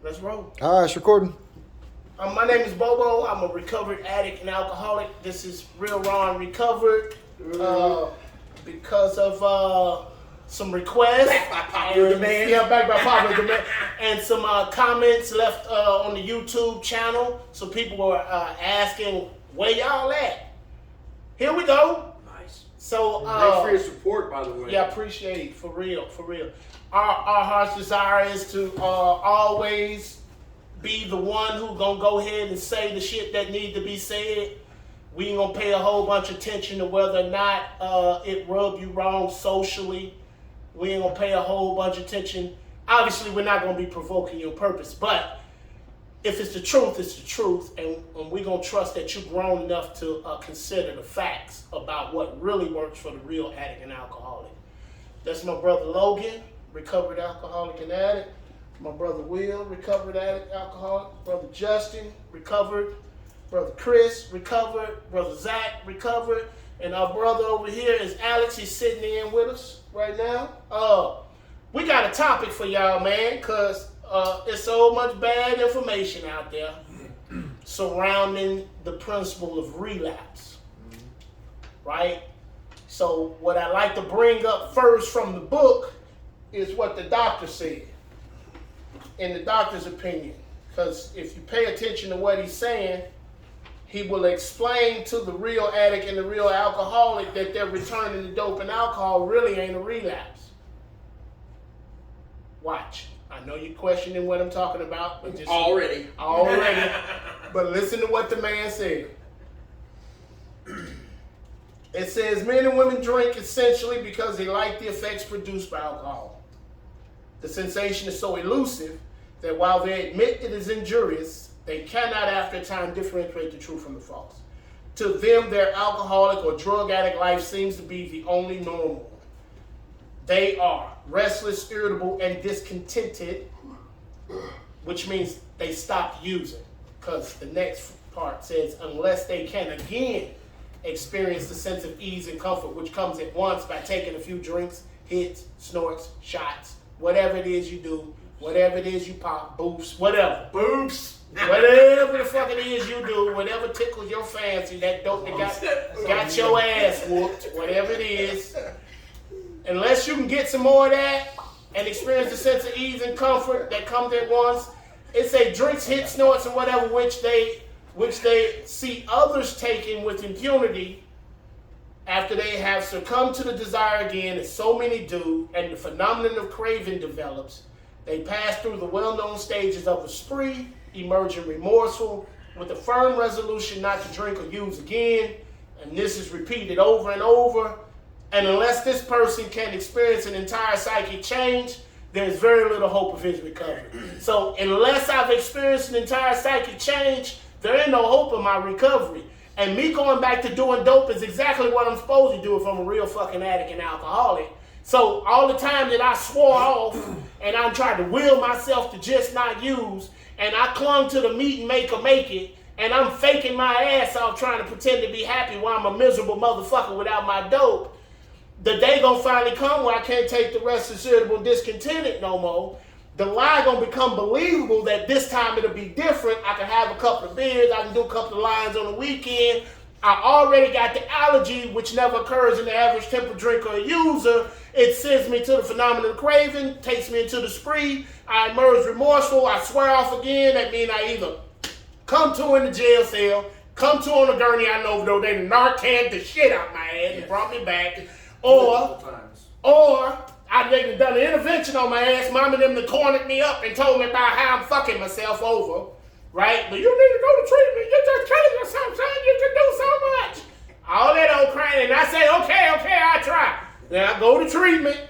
Let's roll. All right, it's recording. My name is Bobo. I'm a recovered addict and alcoholic. This is Real Ron Recovered. Because of some requests. Back by popular demand. Yeah, back by popular demand. And some comments left on the YouTube channel. So people were asking, where y'all at? Here we go. Nice. So, thanks for your support, by the way. Yeah, appreciate it. For real. Our heart's desire is to always be the one who gonna go ahead and say the shit that need to be said. We ain't gonna pay a whole bunch of attention to whether or not it rubbed you wrong socially. We ain't gonna pay a whole bunch of attention. Obviously, we're not gonna be provoking you on purpose, but if it's the truth, it's the truth, and we're gonna trust that you're grown enough to consider the facts about what really works for the real addict and alcoholic. That's my brother Logan, recovered alcoholic and addict. My brother Will, recovered addict, alcoholic. Brother Justin, recovered. Brother Chris, recovered. Brother Zach, recovered. And our brother over here is Alex. He's sitting in with us right now. We got a topic for y'all, man, because there's so much bad information out there surrounding the principle of relapse, right? So what I like to bring up first from the book is what the doctor said, in the doctor's opinion. Because if you pay attention to what he's saying, he will explain to the real addict and the real alcoholic that they're returning to dope and alcohol really ain't a relapse. Watch. I know you're questioning what I'm talking about. But just Already. But listen to what the man said. It says men and women drink essentially because they like the effects produced by alcohol. The sensation is so elusive that while they admit it is injurious, they cannot after a time differentiate the true from the false. To them, their alcoholic or drug addict life seems to be the only normal one. They are restless, irritable, and discontented, which means they stop using. Because the next part says, unless they can again experience the sense of ease and comfort, which comes at once by taking a few drinks, hits, snorts, shots, whatever it is you do, whatever it is you pop, boofs, whatever. Boofs. Whatever the fuck it is you do, whatever tickles your fancy, that dope that got your ass whooped, whatever it is, unless you can get some more of that and experience the sense of ease and comfort that comes at once, it's a drinks, hits, snorts, and whatever which they see others taking with impunity after they have succumbed to the desire again, as so many do, and the phenomenon of craving develops. They pass through the well-known stages of a spree, emerging remorseful, with a firm resolution not to drink or use again, and this is repeated over and over. And unless this person can experience an entire psychic change, there's very little hope of his recovery. So unless I've experienced an entire psychic change, there ain't no hope of my recovery. And me going back to doing dope is exactly what I'm supposed to do if I'm a real fucking addict and alcoholic. So all the time that I swore off and I tried to will myself to just not use, and I clung to the meet and make it, and I'm faking my ass off trying to pretend to be happy while I'm a miserable motherfucker without my dope, the day gonna finally come where I can't take the restless, irritable, discontented no more. The lie gonna become believable that this time it'll be different. I can have a couple of beers, I can do a couple of lines on the weekend. I already got the allergy, which never occurs in the average temper drinker or user. It sends me to the phenomenon of craving, takes me into the spree. I emerge remorseful. I swear off again. That means I either come to in the jail cell, come to on a gurney. I know though they Narcan the shit out my ass and brought me back, or I done done an intervention on my ass. Mom and them that cornered me up and told me about how I'm fucking myself over. Right? But you need to go to treatment. You just killing yourself, son. You can do so much. All that old crying. And I say, okay, I'll try. Then I go to treatment.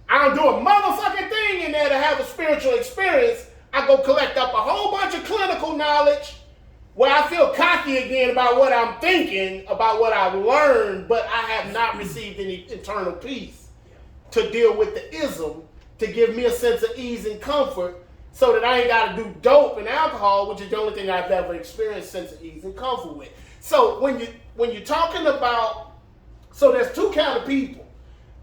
I don't do a motherfucking thing in there to have a spiritual experience. I go collect up a whole bunch of clinical knowledge where I feel cocky again about what I'm thinking, about what I've learned, but I have not received any internal peace to deal with the ism, to give me a sense of ease and comfort, so that I ain't got to do dope and alcohol, which is the only thing I've ever experienced sense of ease and comfort with. So when you're talking about, so there's two kind of people.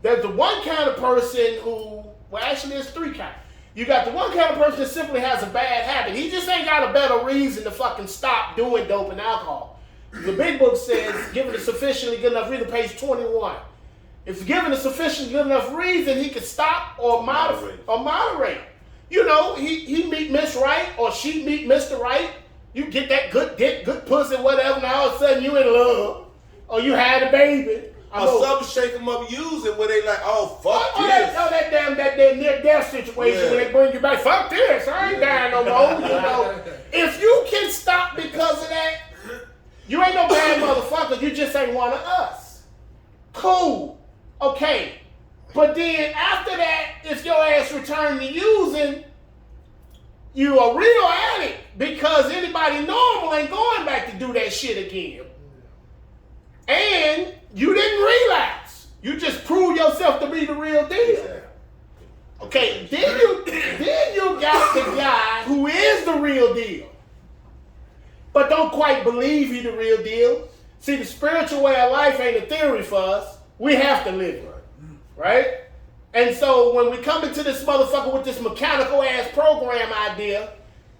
There's the one kind of person who, well, actually there's three kinds. You got the one kind of person that simply has a bad habit. He just ain't got a better reason to fucking stop doing dope and alcohol. The big book says, given a sufficiently good enough reason, page 21. If given a sufficiently good enough reason, he can stop or moderate. You know, he meet Miss Right or she meet Mr. Right. You get that good dick, good pussy, whatever. Now all of a sudden you in love, or you had a baby. Or some shake them up using when they like, oh fuck this. That damn near death situation when they bring you back. Fuck this, I ain't dying no more. You know, if you can stop because of that, you ain't no bad motherfucker. You just ain't one of us. Cool, okay. But then after that, if your ass return to using, you a real addict because anybody normal ain't going back to do that shit again. And you didn't relapse. You just proved yourself to be the real deal. Okay, then you got the guy who is the real deal, but don't quite believe he the real deal. See, the spiritual way of life ain't a theory for us. We have to live it, right? And so when we come into this motherfucker with this mechanical ass program idea,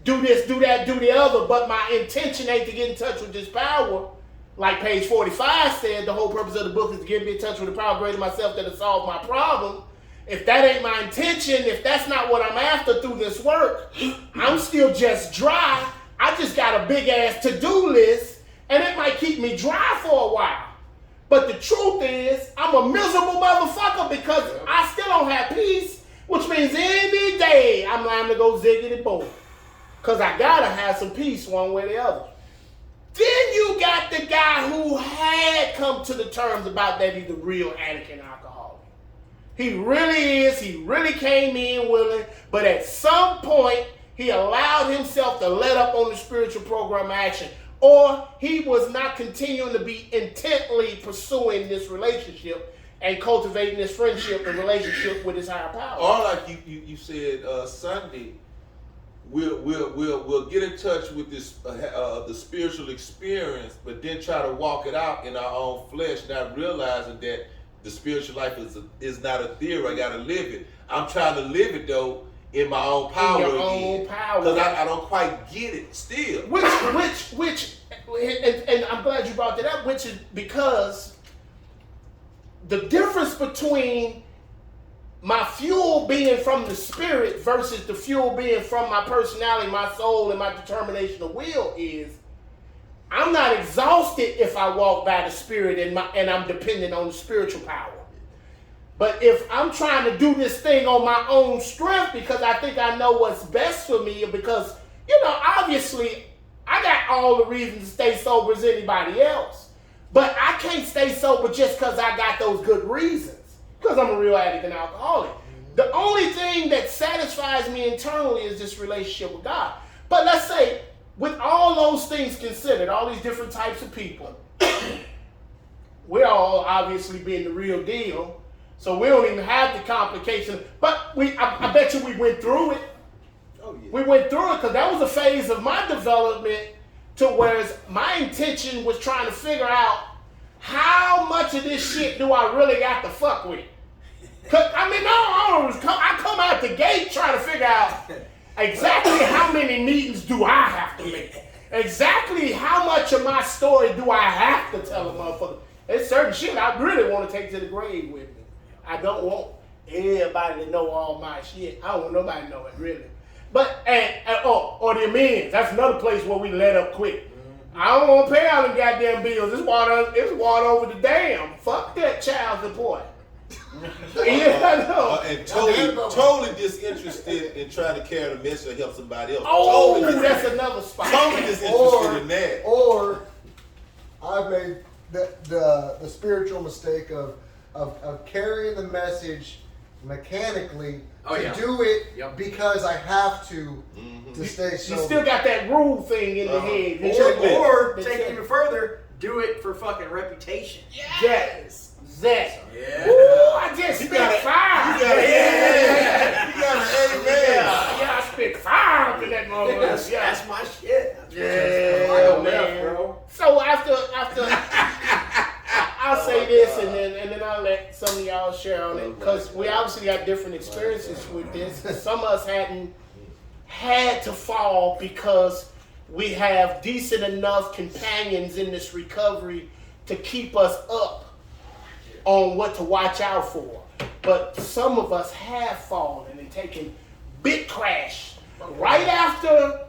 do this, do that, do the other, but my intention ain't to get in touch with this power. Like page 45 said, the whole purpose of the book is to get me in touch with the power greater myself that'll solve my problem. If that ain't my intention, if that's not what I'm after through this work, I'm still just dry. I just got a big ass to-do list, and it might keep me dry for a while. But the truth is, I'm a miserable motherfucker because I still don't have peace, which means any day I'm liable to go ziggity boom. Because I gotta have some peace one way or the other. Then you got the guy who had come to the terms about that he's the real addict and alcoholic. He really is. He really came in willing, but at some point he allowed himself to let up on the spiritual program of action, or he was not continuing to be intently pursuing this relationship and cultivating this friendship and relationship with his higher power. Or like you said Sunday. We'll get in touch with this the spiritual experience, but then try to walk it out in our own flesh, not realizing that the spiritual life is not a theory. I gotta live it. I'm trying to live it though in my own power in your own power, because I don't quite get it still. Which, and I'm glad you brought that up. Which is because the difference between my fuel being from the spirit versus the fuel being from my personality, my soul, and my determination of will is I'm not exhausted if I walk by the spirit and I'm dependent on the spiritual power. But if I'm trying to do this thing on my own strength because I think I know what's best for me, because, you know, obviously I got all the reasons to stay sober as anybody else. But I can't stay sober just because I got those good reasons. Because I'm a real addict and alcoholic. The only thing that satisfies me internally is this relationship with God. But let's say, with all those things considered, all these different types of people, we're all obviously being the real deal. So we don't even have the complication. But I bet you we went through it. Oh, yeah. We went through it because that was a phase of my development to where my intention was trying to figure out how much of this shit do I really got to fuck with? Cause I come out the gate trying to figure out exactly how many meetings do I have to make? Exactly how much of my story do I have to tell a motherfucker? There's certain shit I really want to take to the grave with me. I don't want everybody to know all my shit. I don't want nobody to know it, really. But, or the amends. That's another place where we let up quick. I don't want to pay all them goddamn bills. It's water over the dam. Fuck that child support. Yeah, I know. And totally disinterested in trying to carry the message and help somebody else. Oh, that's another spot. Totally disinterested in that. Or I've made the spiritual mistake of carrying the message mechanically do it because I have to stay sober. You still got that rule thing in the head. Or take it even further, do it for fucking reputation. Yes. That. Yeah. Ooh, I just spit fire. You got an amen. Yeah, I spit fire up in that moment. That's my shit. Yeah, man. Bro. So after I'll say this and then I'll let some of y'all share on it, because we obviously got different experiences with this. Some of us hadn't had to fall because we have decent enough companions in this recovery to keep us up on what to watch out for. But some of us have fallen and taken big crash right after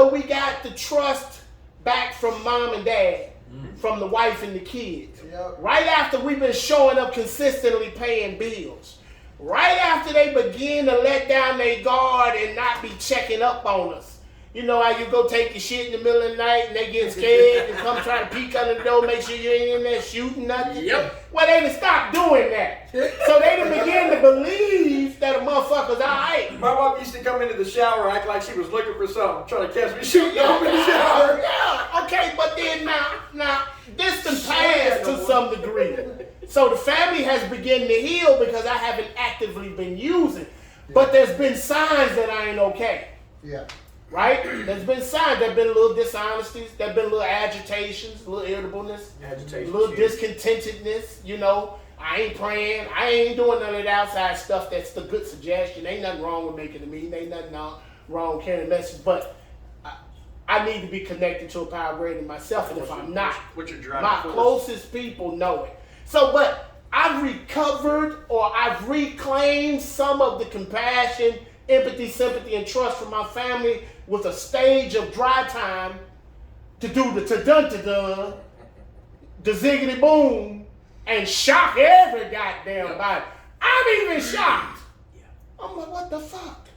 we got the trust back from mom and dad, from the wife and the kids. Yep. Right after we've been showing up consistently paying bills. Right after they begin to let down their guard and not be checking up on us. You know how you go take your shit in the middle of the night and they get scared and come try to peek under the door, make sure you ain't in there shooting nothing? Yep. Well, they done stopped doing that. So they done begin to believe that a motherfucker's alright. My mom used to come into the shower act like she was looking for something, trying to catch me shooting off in the shower. Yeah, okay, but then now, this done passed to some degree. So the family has begun to heal because I haven't actively been using. But there's been signs that I ain't okay. Yeah. Right? There's been signs. There's been little dishonesties. There's been little agitations, little irritableness, little discontentedness. You know, I ain't praying. I ain't doing none of the outside stuff. That's the good suggestion. Ain't nothing wrong with making a meeting. Ain't nothing wrong with carrying a message. But I need to be connected to a power greater than myself. And if I'm not, my closest people know it. So, but I've recovered or I've reclaimed some of the compassion, empathy, sympathy, and trust from my family with a stage of dry time to do the ta-dun-ta-dun, the ziggity boom, and shock every goddamn body. I'm even shocked. I'm like, what the fuck?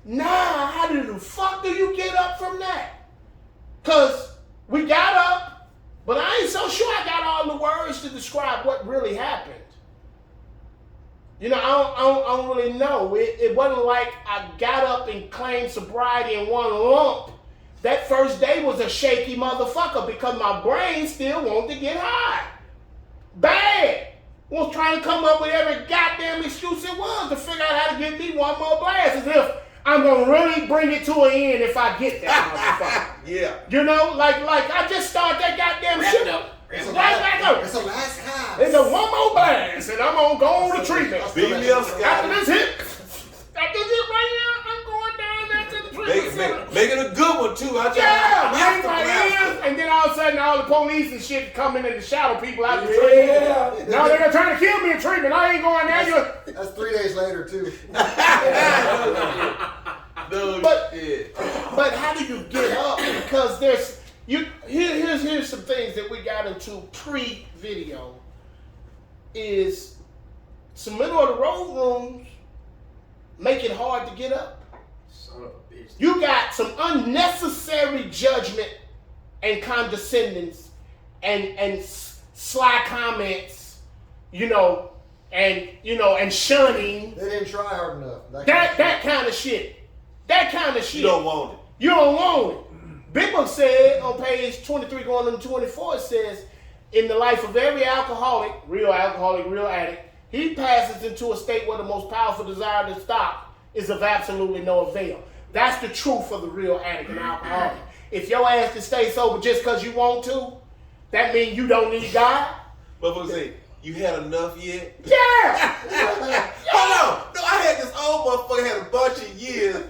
Nah, how the fuck do you get up from that? Because we got up, but I ain't so sure I got all the words to describe what really happened. You know, I don't really know. It wasn't like I got up and claimed sobriety in one lump. That first day was a shaky motherfucker because my brain still wanted to get high. Bad. Was trying to come up with every goddamn excuse it was to figure out how to get me one more blast, as if I'm gonna really bring it to an end if I get that motherfucker. Yeah. You know, like I just started that goddamn shit. It's the last time. It's a one more blast, and I'm gonna go on to treatment. Beat me up, After Scott. this hit right here, I'm going down there to the treatment center. Make it a good one too. Yeah, bang my ears, and then all of a sudden all the police and shit coming in to shadow people out the treatment. Now they're trying to kill me in treatment. I ain't going there. That's 3 days later too. But how do you get up? Because here's some things that we got into pre-video. Is some middle of the road rooms make it hard to get up. Son of a bitch. You got some unnecessary judgment and condescendence and sly comments, and shunning. They didn't try hard enough. That kind of shit. That kind of shit. You don't want it. You don't want it. Big Book said on page 23 going into 24, it says, in the life of every alcoholic, real addict, he passes into a state where the most powerful desire to stop is of absolutely no avail. That's the truth for the real addict and alcoholic. If your ass can stay sober just because you want to, that means you don't need God. Motherfucker say, you had enough yet? Yeah! Hold on. No, I had this old motherfucker had a bunch of years.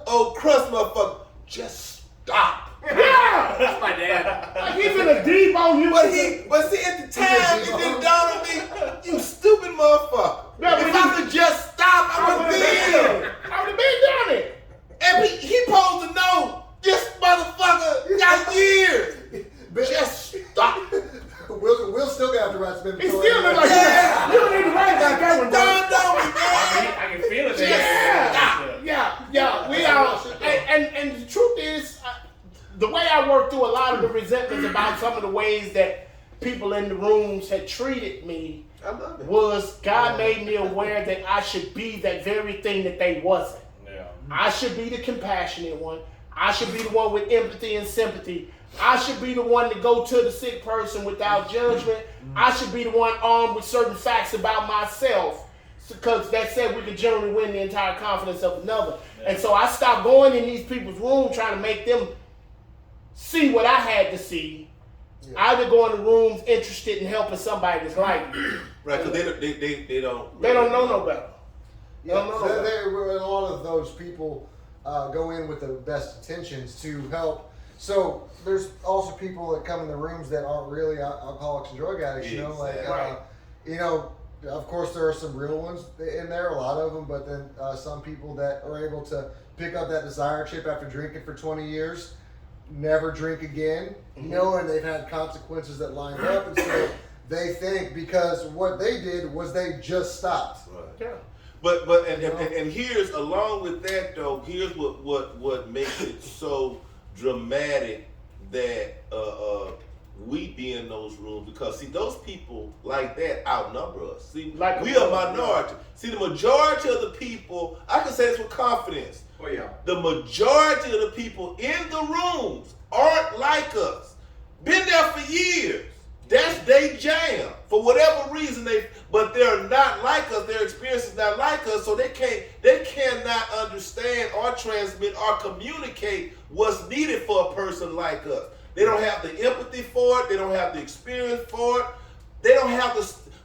Old crust motherfucker. Just stop. Yeah! That's my dad. Like he's in a deep on you. But see, at the time, it didn't dawn on me, you stupid motherfucker. Yeah, If I could just stop, I would have been. I would have been done it. And he supposed to know, this motherfucker got years. Just stop. Will still got to write some He inventory. still look like that. You don't need to write about that one, Dawned though. on me, man. I can feel it. Yeah. We are, and the truth is, the way I worked through a lot of the resentments about some of the ways that people in the rooms had treated me I love it. was God made me aware that I should be that very thing that they wasn't. Yeah. I should be the compassionate one. I should be the one with empathy and sympathy. I should be the one to go to the sick person without judgment. I should be the one armed with certain facts about myself, because that said we can generally win the entire confidence of another. And so I stopped going in these people's room trying to make them see what I had to see. I either go in the rooms interested in helping somebody that's like me. Right, because they don't know no better. They don't know no better. A lot of those people go in with the best intentions to help. So there's also people that come in the rooms that aren't really alcoholics and drug addicts. You know, like Right. you know, of course there are some real ones in there, a lot of them, but then some people that are able to pick up that desire chip after drinking for 20 years, never drink again, you know, and they've had consequences that line up, and so they think because what they did was they just stopped. Right. Yeah. But and here's, along with that though, here's what makes it so dramatic that we be in those rooms, because see, those people like that outnumber us. See, Like we are minority. See, the majority of the people, I can say this with confidence. Oh yeah. The majority of the people in the rooms aren't like us. Been there for years. That's they jam for whatever reason but they're not like us. Their experience is not like us, so they cannot understand or transmit or communicate what's needed for a person like us. They don't have the empathy for it. They don't have the experience for it. They don't have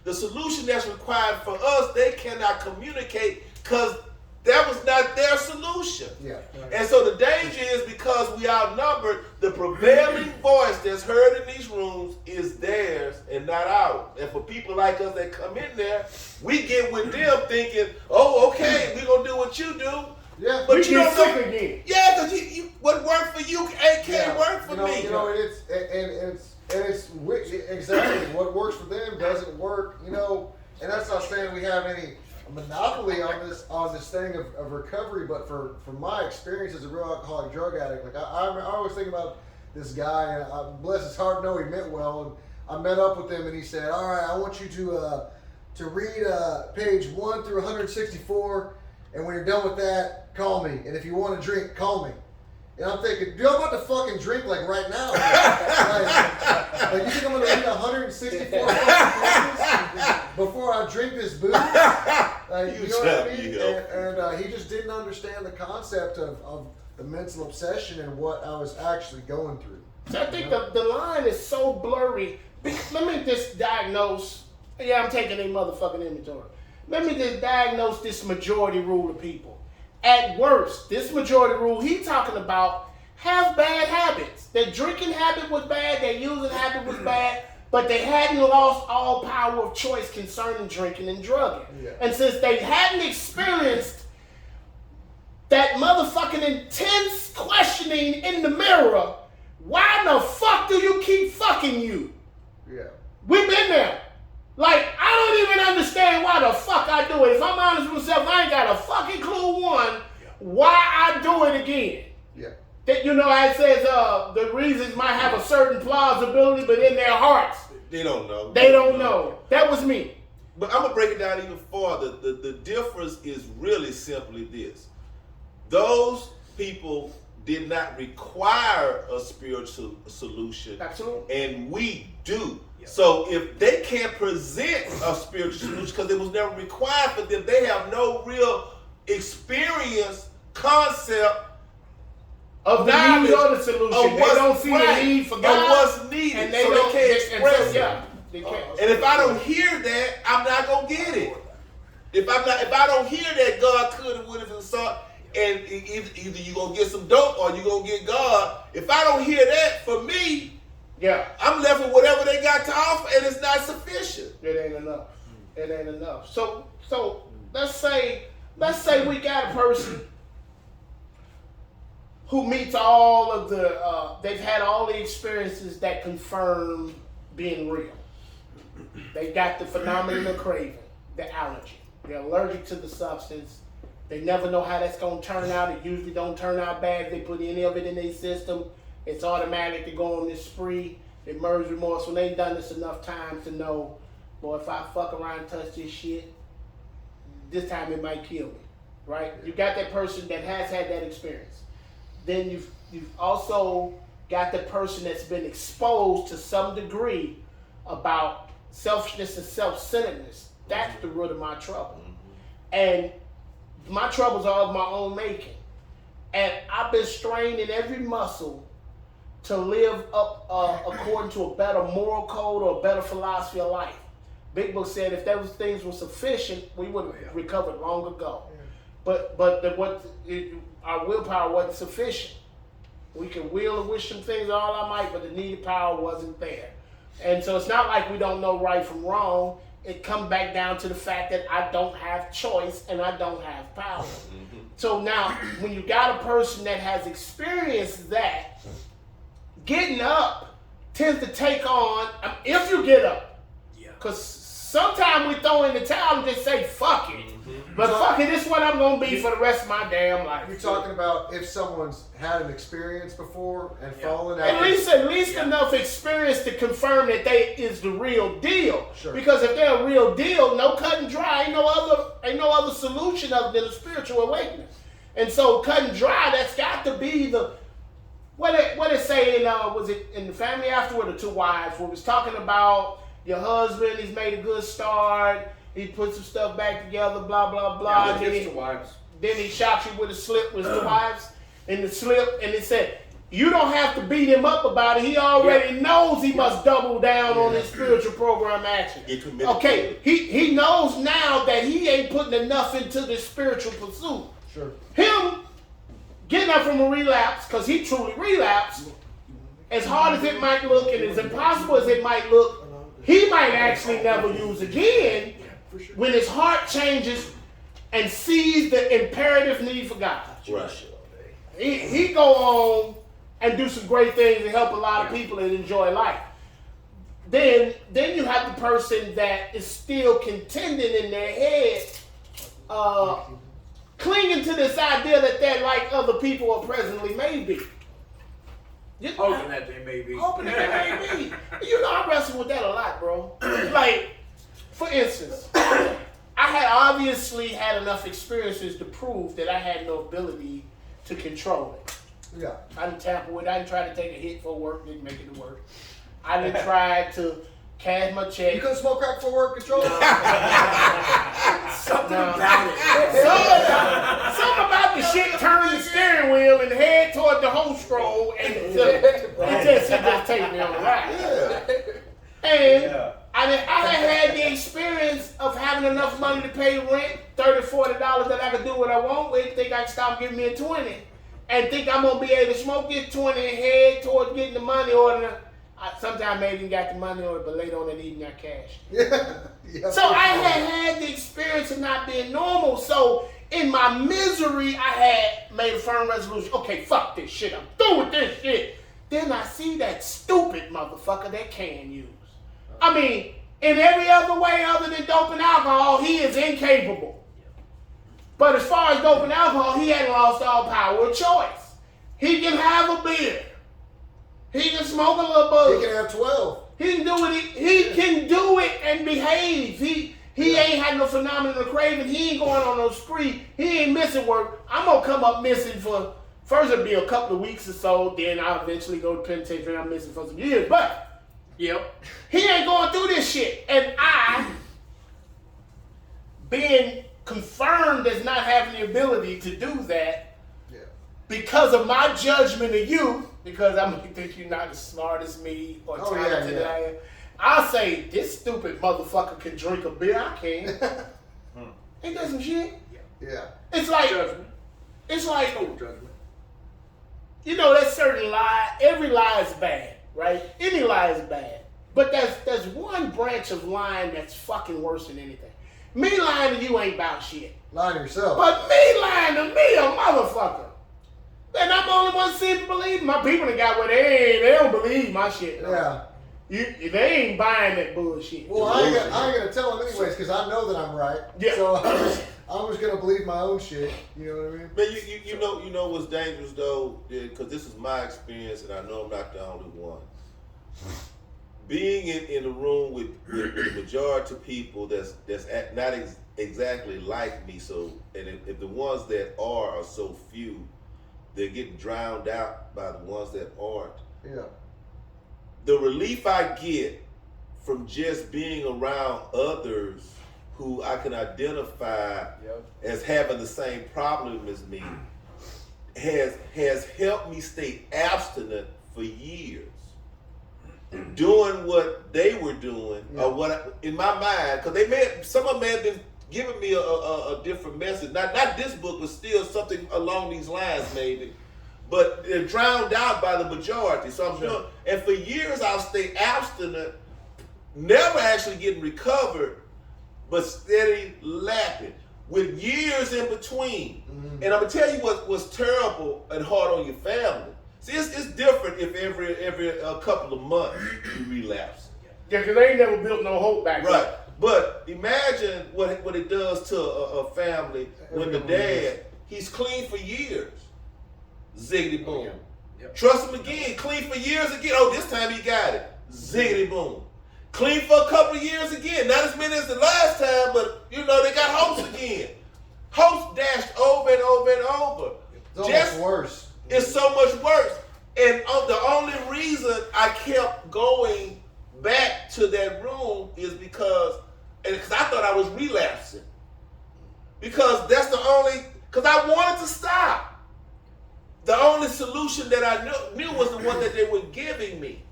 the solution that's required for us. They cannot communicate because that was not their solution. Yeah. And so the danger is, because we outnumbered, the prevailing voice that's heard in these rooms is theirs and not ours. And for people like us that come in there, we get with them thinking, oh, okay, we're going to do what you do. Yeah. But We you get don't sick know. again. Yeah, because you, what worked for you can't work for me. You know, it's exactly what works for them doesn't work. You know, and that's not saying we have any monopoly on this thing of recovery, but for my experience as a real alcoholic drug addict, like I always think about this guy, and bless his heart, know he meant well, and I met up with him, and he said, all right, I want you to read page 1 through 164, and when you're done with that, call me, and if you want to drink, call me. And I'm thinking, dude, I'm about to fucking drink like right now. Like you think I'm gonna read 164 pages before I drink this booze? Like, you know what I mean? And he just didn't understand the concept of the mental obsession and what I was actually going through. So I think the line is so blurry. Let me just diagnose. Yeah, I'm taking a motherfucking inventory. Let me just diagnose this majority rule of people. At worst, this majority rule he talking about have bad habits. Their drinking habit was bad, their using habit was bad, but they hadn't lost all power of choice concerning drinking and drugging. Yeah. And since they hadn't experienced that motherfucking intense questioning in the mirror, why the fuck do you keep fucking you? Yeah. We've been there. Like, I don't even understand why the fuck I do it. If I'm honest with myself, I ain't got a fucking clue, why I do it again. Yeah. That, you know, it says the reasons might have a certain plausibility, but in their hearts, They don't know. they don't know. That was me. But I'm gonna break it down even farther. The difference is really simply this: those people did not require a spiritual solution, Absolutely. and we do. So if they can't present a spiritual solution because it was never required for them, they have no real experience, concept Of the knowledge need or the solution. They don't see the need for God. of what's needed, and they so don't they can't express it. yeah, they can't. And if I don't hear that, I'm not gonna get it. If I don't hear that God could and would have and saw, and either you gonna get some dope or you gonna get God. If I don't hear that, for me, yeah, I'm left with whatever they got to offer, and it's not sufficient. it ain't enough. It ain't enough. So let's say we got a person who meets all of the, they've had all the experiences that confirm being real. They got the phenomenon of craving, the allergy. They're allergic to the substance. They never know how that's going to turn out. It usually don't turn out bad if they put any of it in their system. It's automatic to go on this spree. They merge remorse when they've done this enough times to know, boy, if I fuck around and touch this shit, this time it might kill me, right? You got that person that has had that experience. Then you've also got the person that's been exposed to some degree about selfishness and self-centeredness. That's the root of my trouble. And my troubles are of my own making. And I've been straining every muscle to live up according to a better moral code or a better philosophy of life. Big Book said if those things were sufficient, we would have recovered long ago. But our willpower wasn't sufficient. We can will and wish some things all our might, but the needed power wasn't there. And so it's not like we don't know right from wrong. It comes back down to the fact that I don't have choice and I don't have power. So now, when you got a person that has experienced that, getting up tends to take on, if you get up, because sometimes we throw in the towel and just say, fuck it. But fuck it, this is what I'm going to be for the rest of my damn life. You're talking about if someone's had an experience before and fallen out. At least enough experience to confirm that they is the real deal. Sure. Because if they're a real deal, no cut and dry, ain't no other solution other than a spiritual awakening. And so cut and dry, that's got to be the what it say in was it in the Family After or the Two Wives, where it was talking about your husband, he's made a good start, he put some stuff back together, blah blah blah. Then he shot you with a slip with the wives in the slip, and it said, you don't have to beat him up about it. He already knows he must double down on his spiritual program action. Okay, he knows now that he ain't putting enough into this spiritual pursuit. Sure. Him getting up from a relapse, because he truly relapsed, as hard as it might look and as impossible as it might look, he might actually never use again when his heart changes and sees the imperative need for God. Right. He go on and do some great things and help a lot of people and enjoy life. Then you have the person that is still contending in their head, clinging to this idea that they're like other people or presently may be. Hoping that they may be. Hoping that they may be. You know, I wrestle with that a lot, bro. Like, for instance, I had obviously had enough experiences to prove that I had no ability to control it. Yeah. I didn't tamper with it. I didn't try to take a hit for work, didn't make it to work. I didn't try to cash my check. You couldn't smoke crack for work, control it? Something about it. Something about the shit turning the steering wheel and head toward the whole scroll, and it just take me on the ride. Yeah. And I had the experience of having enough money to pay rent, $30, $40 that I could do what I want with, think I can stop giving me a 20, and think I'm going to be able to smoke this 20 and head towards getting the money order. Sometimes maybe even got the money order, but later on in the evening got cash. Yeah, So I had the experience of not being normal. So in my misery, I had made a firm resolution. Okay, fuck this shit. I'm through with this shit. Then I see that stupid motherfucker that can use. I mean, in every other way other than dope and alcohol, he is incapable. But as far as dope and alcohol, he hadn't lost all power of choice. He can have a beer. He can smoke a little bud. He can have 12. He can do it. He can do it and behave. He ain't had no phenomenal craving. He ain't going on no spree. He ain't missing work. I'm gonna come up missing for first it'll be a couple of weeks or so. Then I'll eventually go to penitentiary. I'm missing for some years, but he ain't going through this shit. And I, being confirmed as not having the ability to do that, because of my judgment of you, because I'm gonna think you're not as smart as me or talented as I am, I'll say this stupid motherfucker can drink a beer. I can't. Ain't that some shit? Yeah. It's like Judgment. It's like No judgment. you know that certain lie. Every lie is bad, right? Any lie is bad. But there's one branch of lying that's fucking worse than anything. Me lying to you ain't about shit. Lying to yourself. But me lying to me, a motherfucker. And I'm the only one seem to believe. My people that got where they don't believe my shit. Yeah. They ain't buying that bullshit. Well, I ain't gonna tell them anyways because I know that I'm right. Yeah. So I'm just gonna believe my own shit. You know what I mean? Man, you know what's dangerous though, because this is my experience, and I know I'm not the only one. Being in a room with the majority of people that's not exactly like me. So, and if the ones that are so few, they're getting drowned out by the ones that aren't. Yeah. The relief I get from just being around others who I can identify as having the same problem as me has helped me stay abstinent for years. doing what they were doing, or what in my mind, because some of them may have been giving me a different message. Not this book, but still something along these lines, maybe. But they're drowned out by the majority. So I'm doing, and for years I'll stay abstinent, never actually getting recovered, but steady lapping with years in between. And I'm gonna tell you what was terrible and hard on your family. See, it's different if every couple of months you relapse. Yeah, because they ain't never built no hope back Right. then. But imagine what it does to a family when the dad, he's clean for years. Ziggity boom. Trust him again, clean for years again. Oh, this time he got it. Ziggity boom. Clean for a couple of years again. Not as many as the last time, but they got hopes again. Hopes dashed over and over and over. It's almost worse. It's so much worse. And the only reason I kept going back to that room is because I thought I was relapsing. Because because I wanted to stop. The only solution that I knew was the one that they were giving me.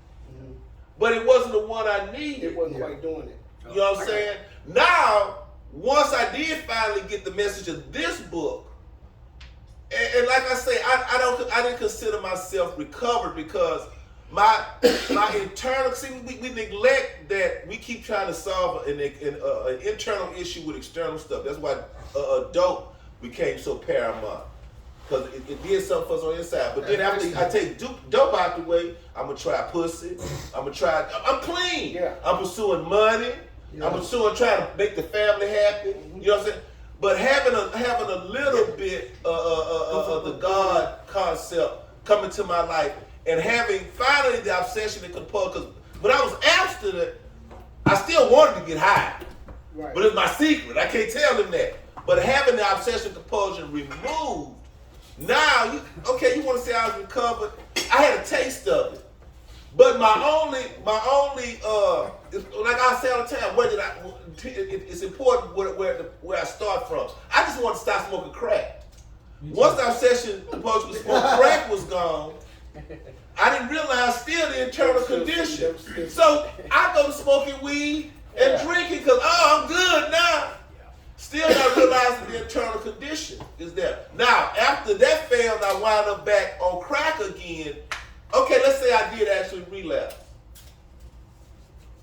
But it wasn't the one I needed. It wasn't quite doing it. You know what I'm saying? Now, once I did finally get the message of this book, and like I say, I didn't consider myself recovered because my internal, see, we neglect that. We keep trying to solve an internal issue with external stuff. That's why dope became so paramount. Because it did something for us on the inside. But then after I take dope out the way, I'm going to try pussy. I'm clean. Yeah. I'm pursuing money. Yeah. I'm pursuing trying to make the family happy. You know what I'm saying? But having a little bit of the God concept come into my life, and having finally the obsession and compulsion, because when I was abstinent, I still wanted to get high. Right. But it's my secret. I can't tell them that. But having the obsession compulsion removed, now, you want to say I was recovered? I had a taste of it. But my only, like I say all the time, it's important where I start from. I just want to stop smoking crack. Once the obsession compulsion to smoke crack was gone, I didn't realize still the internal condition. So I go to smoking weed and drinking because, I'm good now. Still not realizing the internal condition is there. Now, after that failed, I wound up back on crack again. Okay, let's say I did actually relapse.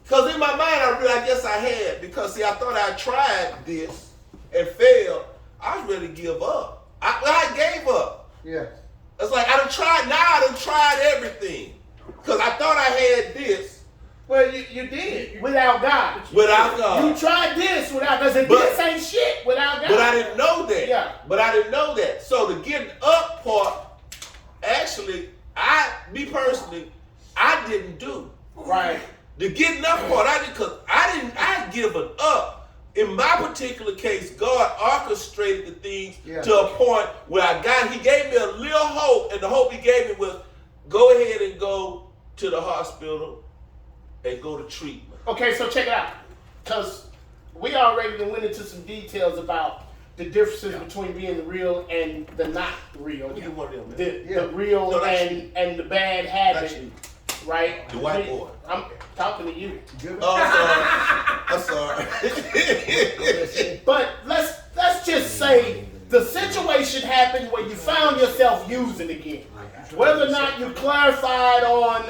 Because in my mind, I guess I had. Because, see, I thought I tried this and failed. I was ready to give up. I gave up. Yeah. It's like I done tried everything. Because I thought I had this. Well, you did without God. Without God. You tried this without God. This ain't shit without God. But I didn't know that. Yeah. But I didn't know that. So the getting up part, actually, me personally, I didn't do. Right. The getting up part, I had given up. In my particular case, God orchestrated the things to a point where He gave me a little hope, and the hope He gave me was go ahead and go to the hospital and go to treatment. Okay, so check it out. Because we already went into some details about the differences between being real and the not real. The real and the bad habit. Right? The white boy. I'm talking to you. Oh, I'm sorry. But let's just say the situation happened where you found yourself using again. Whether or not you clarified on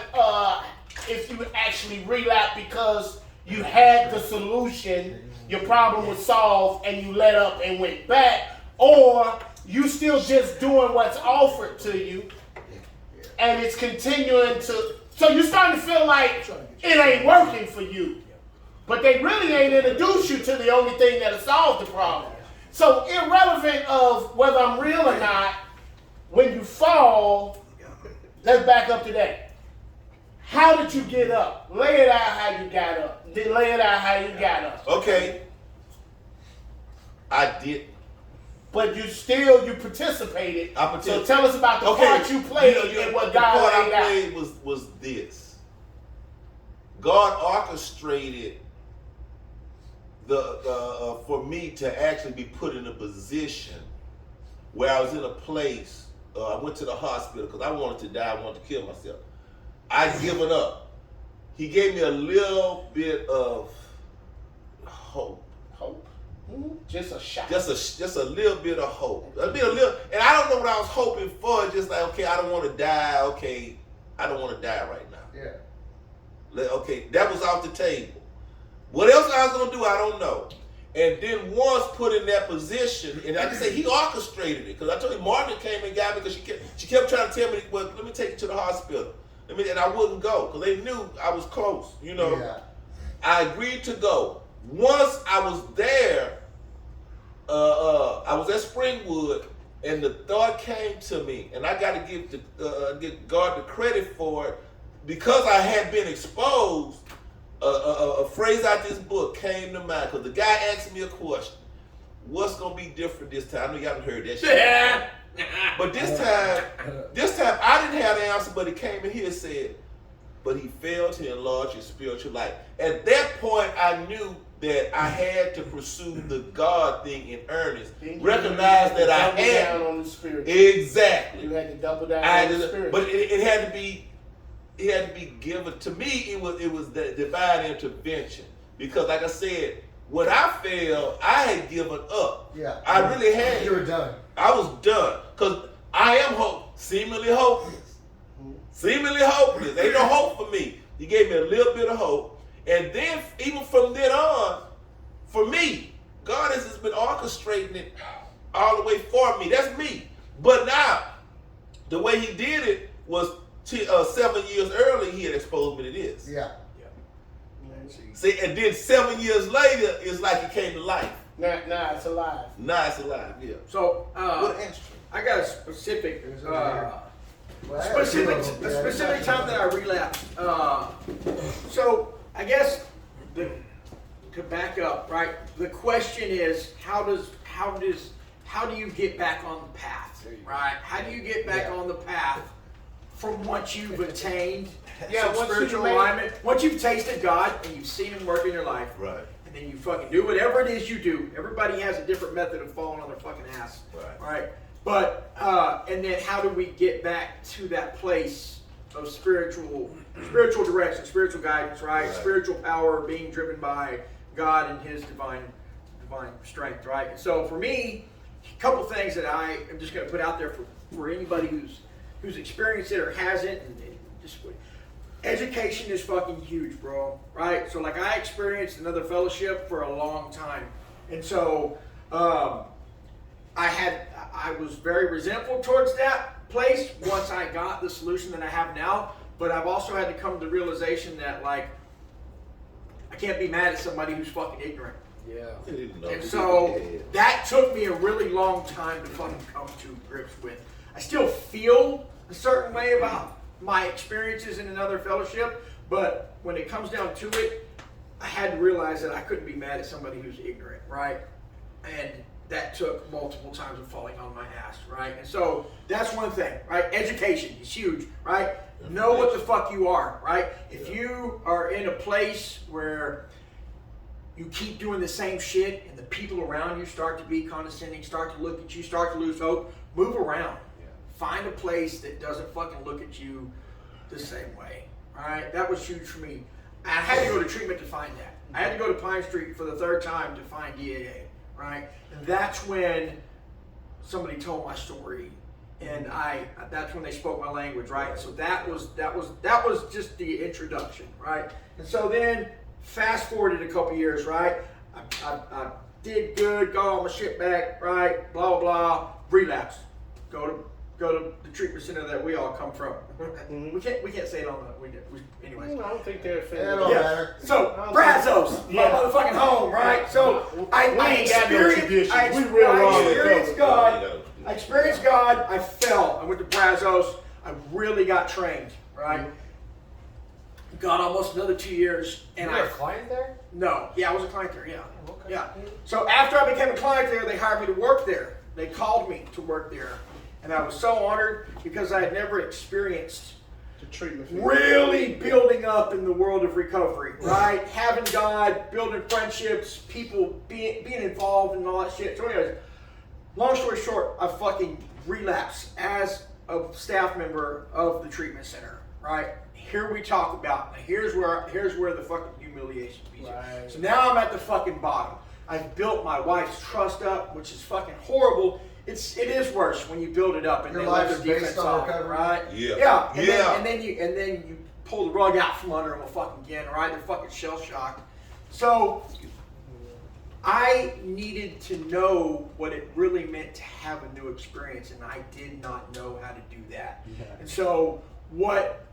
if you actually relapsed because you had the solution, your problem was solved, and you let up and went back, or you still just doing what's offered to you, and it's continuing to. So you're starting to feel like it ain't working for you, but they really ain't introduced you to the only thing that'll solve the problem. So irrelevant of whether I'm real or not, when you fall, let's back up to that. How did you get up? Lay it out how you got up. Then lay it out how you got up. Okay. I didn't. But you participated. I participated. So tell us about the part you played and what God laid out. The part I played was this. God orchestrated for me to actually be put in a position where I was in a place. I went to the hospital because I wanted to die. I wanted to kill myself. I'd given up. he gave me a little bit of hope. Hope. Just a shot. Just a little bit of hope. And I don't know what I was hoping for. Just like, okay, I don't want to die. Okay, I don't want to die right now. Yeah. Okay, that was off the table. What else I was gonna do, I don't know. And then once put in that position, and like I say, he orchestrated it. Because I told you, Margaret came and got me because she kept trying to tell me, well, let me take you to the hospital. And I wouldn't go because they knew I was close. You know, I agreed to go. Once I was there, I was at Springwood, and the thought came to me, and I got to give God the credit for it because I had been exposed. A phrase out this book came to mind because the guy asked me a question. What's gonna be different this time? I know you haven't heard that shit. But this time I didn't have the answer, but it came in here and said, but he failed to enlarge his spiritual life. At that point, I knew that I had to pursue the God thing in earnest. Recognize that I had down on the spirit. Exactly. You had to double down on the spirit. But it had to be. It had to be given to me. It was the divine intervention because, like I said, when I failed, I had given up. Yeah, I really had. You were done. I was done because I am seemingly hopeless. Seemingly hopeless. Ain't no hope for me. He gave me a little bit of hope, and then even from then on, for me, God has just been orchestrating it all the way for me. That's me. But now, the way He did it was 7 years early. He had exposed me to this. Yeah. See, and then 7 years later, it's like it came to life. Nah, it's alive. Now it's alive. Yeah. So What an answer. I got a specific Specific time that I relapsed. So I guess to back up, right? The question is, how do you get back on the path, right? How do you get back on the path from once you've attained some spiritual alignment, once you've tasted God and you've seen Him work in your life, right? And then you fucking do whatever it is you do. Everybody has a different method of falling on their fucking ass, right? But and then how do we get back to that place of spiritual direction, spiritual guidance, right? Spiritual power, being driven by God and His divine strength, right? And so for me, a couple things that I am just going to put out there for anybody who's experienced it or hasn't, and just education is fucking huge, bro, right? So like I experienced another fellowship for a long time, and so I was very resentful towards that place once I got the solution that I have now, but I've also had to come to the realization that like I can't be mad at somebody who's fucking ignorant. Yeah. And so that took me a really long time to fucking come to grips with. I still feel a certain way about my experiences in another fellowship, but when it comes down to it, I had to realize that I couldn't be mad at somebody who's ignorant, right? And that took multiple times of falling on my ass, right? And so that's one thing, right? Education is huge, right? Know what the fuck you are, right? If you are in a place where you keep doing the same shit and the people around you start to be condescending, start to look at you, start to lose hope, move around. Find a place that doesn't fucking look at you the same way. All right, that was huge for me. I had to go to treatment to find that. I had to go to Pine Street for the third time to find DAA. Right, and that's when somebody told my story, and that's when they spoke my language. Right, so that was just the introduction. Right, and so then fast forwarded a couple years. Right, I did good, got all my shit back. Right, blah blah blah, relapsed. Go to the treatment center that we all come from. We can't say it on the anyways. I don't think they're offended. It don't matter. So Brazos, my motherfucking home, right? So I experienced God. I fell. I went to Brazos. I really got trained, right? Got almost another 2 years, and you were a client there? No, yeah, I was a client there. Yeah, Okay. yeah. So after I became a client there, they hired me to work there. They called me to work there. And I was so honored because I had never experienced The treatment. really building up in the world of recovery, right? Having God, building friendships, people being involved and all that shit. So anyways, long story short, I fucking relapsed as a staff member of the treatment center. right? Here we talk about, here's where the fucking humiliation begins. Right. So now I'm at the fucking bottom. I've built my wife's trust up, which is fucking horrible. It is worse when you build it up and Your they let life their is based defense on off, recovery. right? Yeah. And then you pull the rug out from under them fucking again, right? They're fucking shell shocked. So I needed to know what it really meant to have a new experience, and I did not know how to do that. Yeah. And so what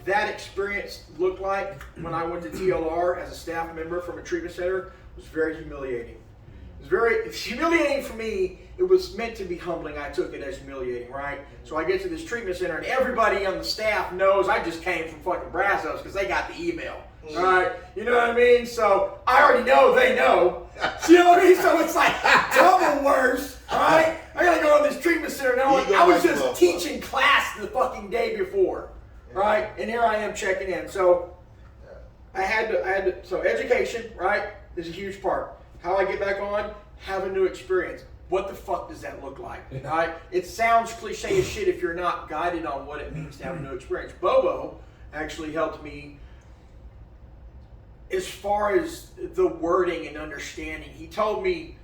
that experience looked like when I went to TLR as a staff member from a treatment center was very humiliating. It's humiliating for me. It was meant to be humbling. I took it as humiliating, right? So I get to this treatment center, and everybody on the staff knows I just came from fucking Brazos because they got the email, right? You know what I mean? So I already know they know. You know what I mean? So it's like double worse, right? I gotta go to this treatment center now. I was just teaching class the fucking day before, right? And here I am checking in. So I had to. So education, right, is a huge part. How I get back on, have a new experience. What the fuck does that look like? Right? It sounds cliche as shit if you're not guided on what it means to have a new experience. Bobo actually helped me as far as the wording and understanding. He told me,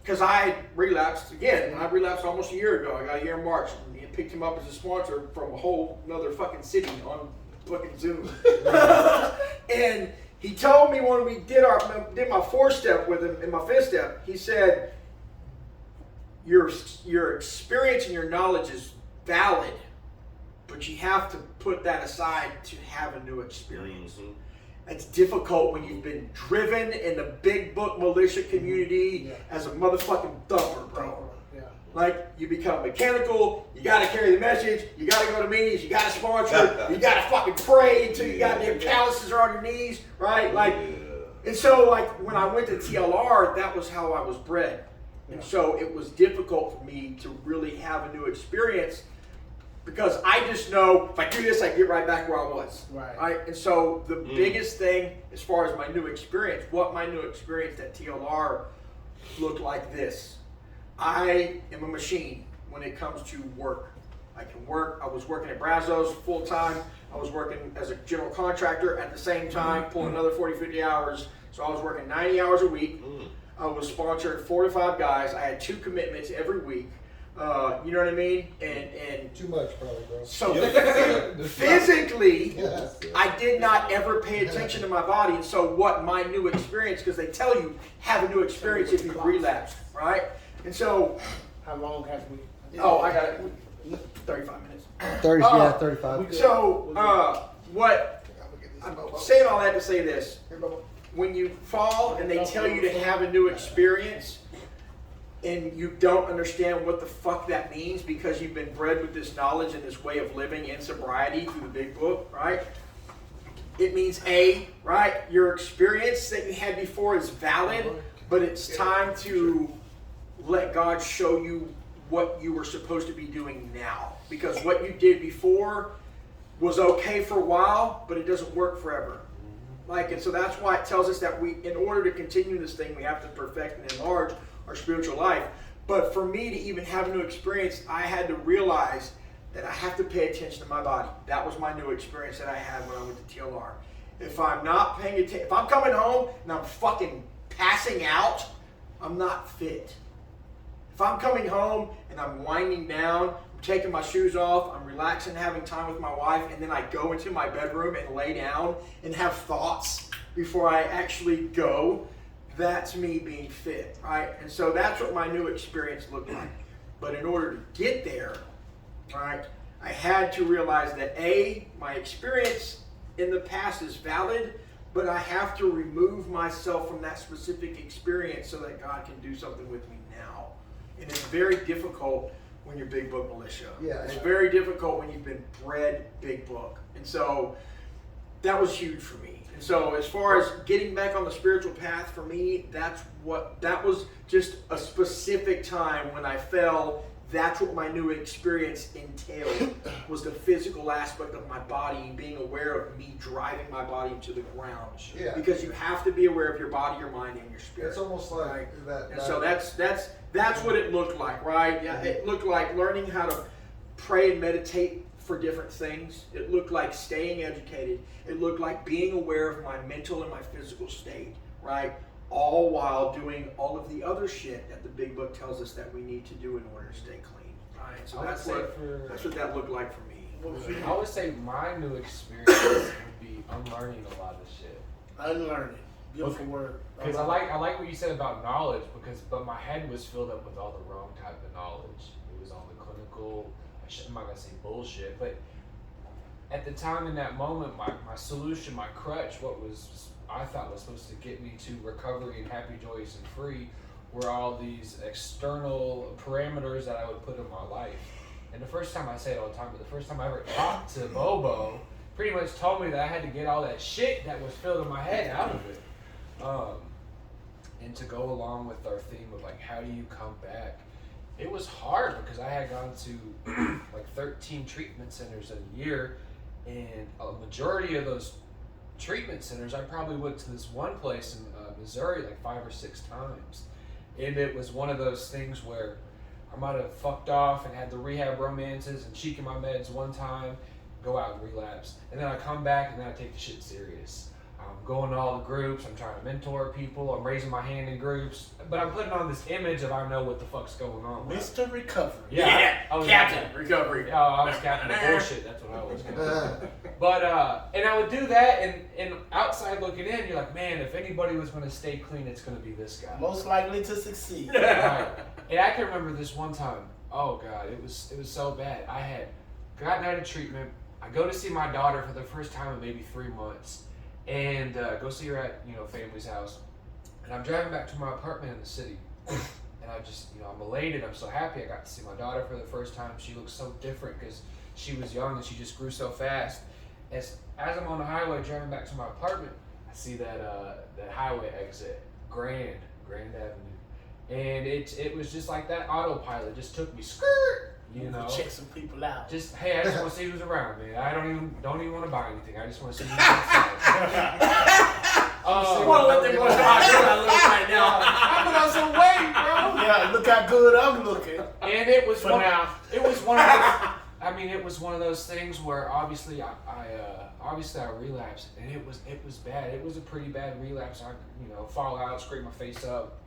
because I had relapsed again. I relapsed almost a year ago. I got here in March and picked him up as a sponsor from a whole another fucking city on fucking Zoom. And he told me when we did my 4-step with him and my 5th step, he said, your experience and your knowledge is valid, but you have to put that aside to have a new experience. Mm-hmm. It's difficult when you've been driven in the big book militia community as a motherfucking thumper, bro. Yeah. Like, you become mechanical, you gotta carry the message, you gotta go to meetings, you gotta sponsor, you gotta fucking pray until you goddamn calluses are on your knees, right? Like, and so, like, when I went to TLR, that was how I was bred. And so it was difficult for me to really have a new experience because I just know if I do this, I get right back where I was. Right? And so the biggest thing as far as my new experience, what my new experience at TLR looked like this. I am a machine when it comes to work. I can work. I was working at Brazos full time. I was working as a general contractor at the same time, pulling another 40, 50 hours. So I was working 90 hours a week. I was sponsored 4 to 5 guys. I had 2 commitments every week. You know what I mean? And Too much, probably, bro. so physically, I did not ever pay attention to my body. And so what my new experience, because they tell you have a new experience if you relapse, right? And so, how long have we? Oh, I got it. 35 minutes. 35. So what? I'm saying all that to say this. When you fall and they tell you to have a new experience and you don't understand what the fuck that means because you've been bred with this knowledge and this way of living in sobriety through the big book, right? It means right, your experience that you had before is valid, but it's time to let God show you what you were supposed to be doing now. Because what you did before was okay for a while, but it doesn't work forever. And so that's why it tells us that in order to continue this thing, we have to perfect and enlarge our spiritual life. But for me to even have a new experience, I had to realize that I have to pay attention to my body. That was my new experience that I had when I went to TLR. If I'm not paying attention, if I'm coming home and I'm fucking passing out, I'm not fit. If I'm coming home and I'm winding down, I'm taking my shoes off, I'm relaxing, having time with my wife, and then I go into my bedroom and lay down and have thoughts before I actually go, that's me being fit, right? And so that's what my new experience looked like. But in order to get there, right, I had to realize that my experience in the past is valid, but I have to remove myself from that specific experience so that God can do something with me now. And it's very difficult when you're big book militia. It's very difficult when you've been bred big book. And so that was huge for me. And so as far as getting back on the spiritual path for me, that was just a specific time when I fell. That's what my new experience entailed, was the physical aspect of my body, being aware of me driving my body into the ground. Because you have to be aware of your body, your mind, and your spirit. It's almost like that. And so that's what it looked like, right? Yeah, it looked like learning how to pray and meditate for different things. It looked like staying educated. It looked like being aware of my mental and my physical state, right? All while doing all of the other shit that the big book tells us that we need to do in order to stay clean, right? So that's what that looked like for me. I would say my new experience would be unlearning a lot of shit. Unlearning. Beautiful word. Because I like what you said about knowledge, but my head was filled up with all the wrong type of knowledge. It was all the clinical, I'm not gonna say bullshit, but at the time in that moment, my solution, my crutch, what was I thought was supposed to get me to recovery and happy, joyous, and free, were all these external parameters that I would put in my life. And the first time, I say it all the time, but the first time I ever talked to Bobo, pretty much told me that I had to get all that shit that was filled in my head out of it. And to go along with our theme of like, how do you come back? It was hard because I had gone to like 13 treatment centers in a year, and a majority of those treatment centers, I probably went to this one place in Missouri like 5 or 6 times. And it was one of those things where I might have fucked off and had the rehab romances and cheeking my meds one time, go out and relapse. And then I come back and then I take the shit serious. I'm going to all the groups, I'm trying to mentor people, I'm raising my hand in groups, but I'm putting on this image of I know what the fuck's going on. Mr. Recovery. Yeah, I was Captain Recovery. Yeah, I was Captain of Bullshit, that's what I was. But, and I would do that, and outside looking in, you're like, man, if anybody was going to stay clean, it's going to be this guy. Most likely to succeed. Right. And I can remember this one time, oh God, it was so bad. I had gotten out of treatment, I go to see my daughter for the first time in maybe 3 months, and go see her at, family's house. And I'm driving back to my apartment in the city. And I just, I'm elated. I'm so happy I got to see my daughter for the first time. She looks so different because she was young and she just grew so fast. As I'm on the highway driving back to my apartment, I see that highway exit, Grand Avenue. And it was just like that autopilot just took me skirt. Check some people out. Just hey, I just want to see who's around, man. I don't even want to buy anything. I just want to see who's outside. I want to let them know how good I look right now. I put on some weight, bro. Yeah, look how good I'm looking. And it was For now. It was one of those. I mean, it was one of those things where obviously I relapsed, and it was bad. It was a pretty bad relapse. I fall out, scrape my face up.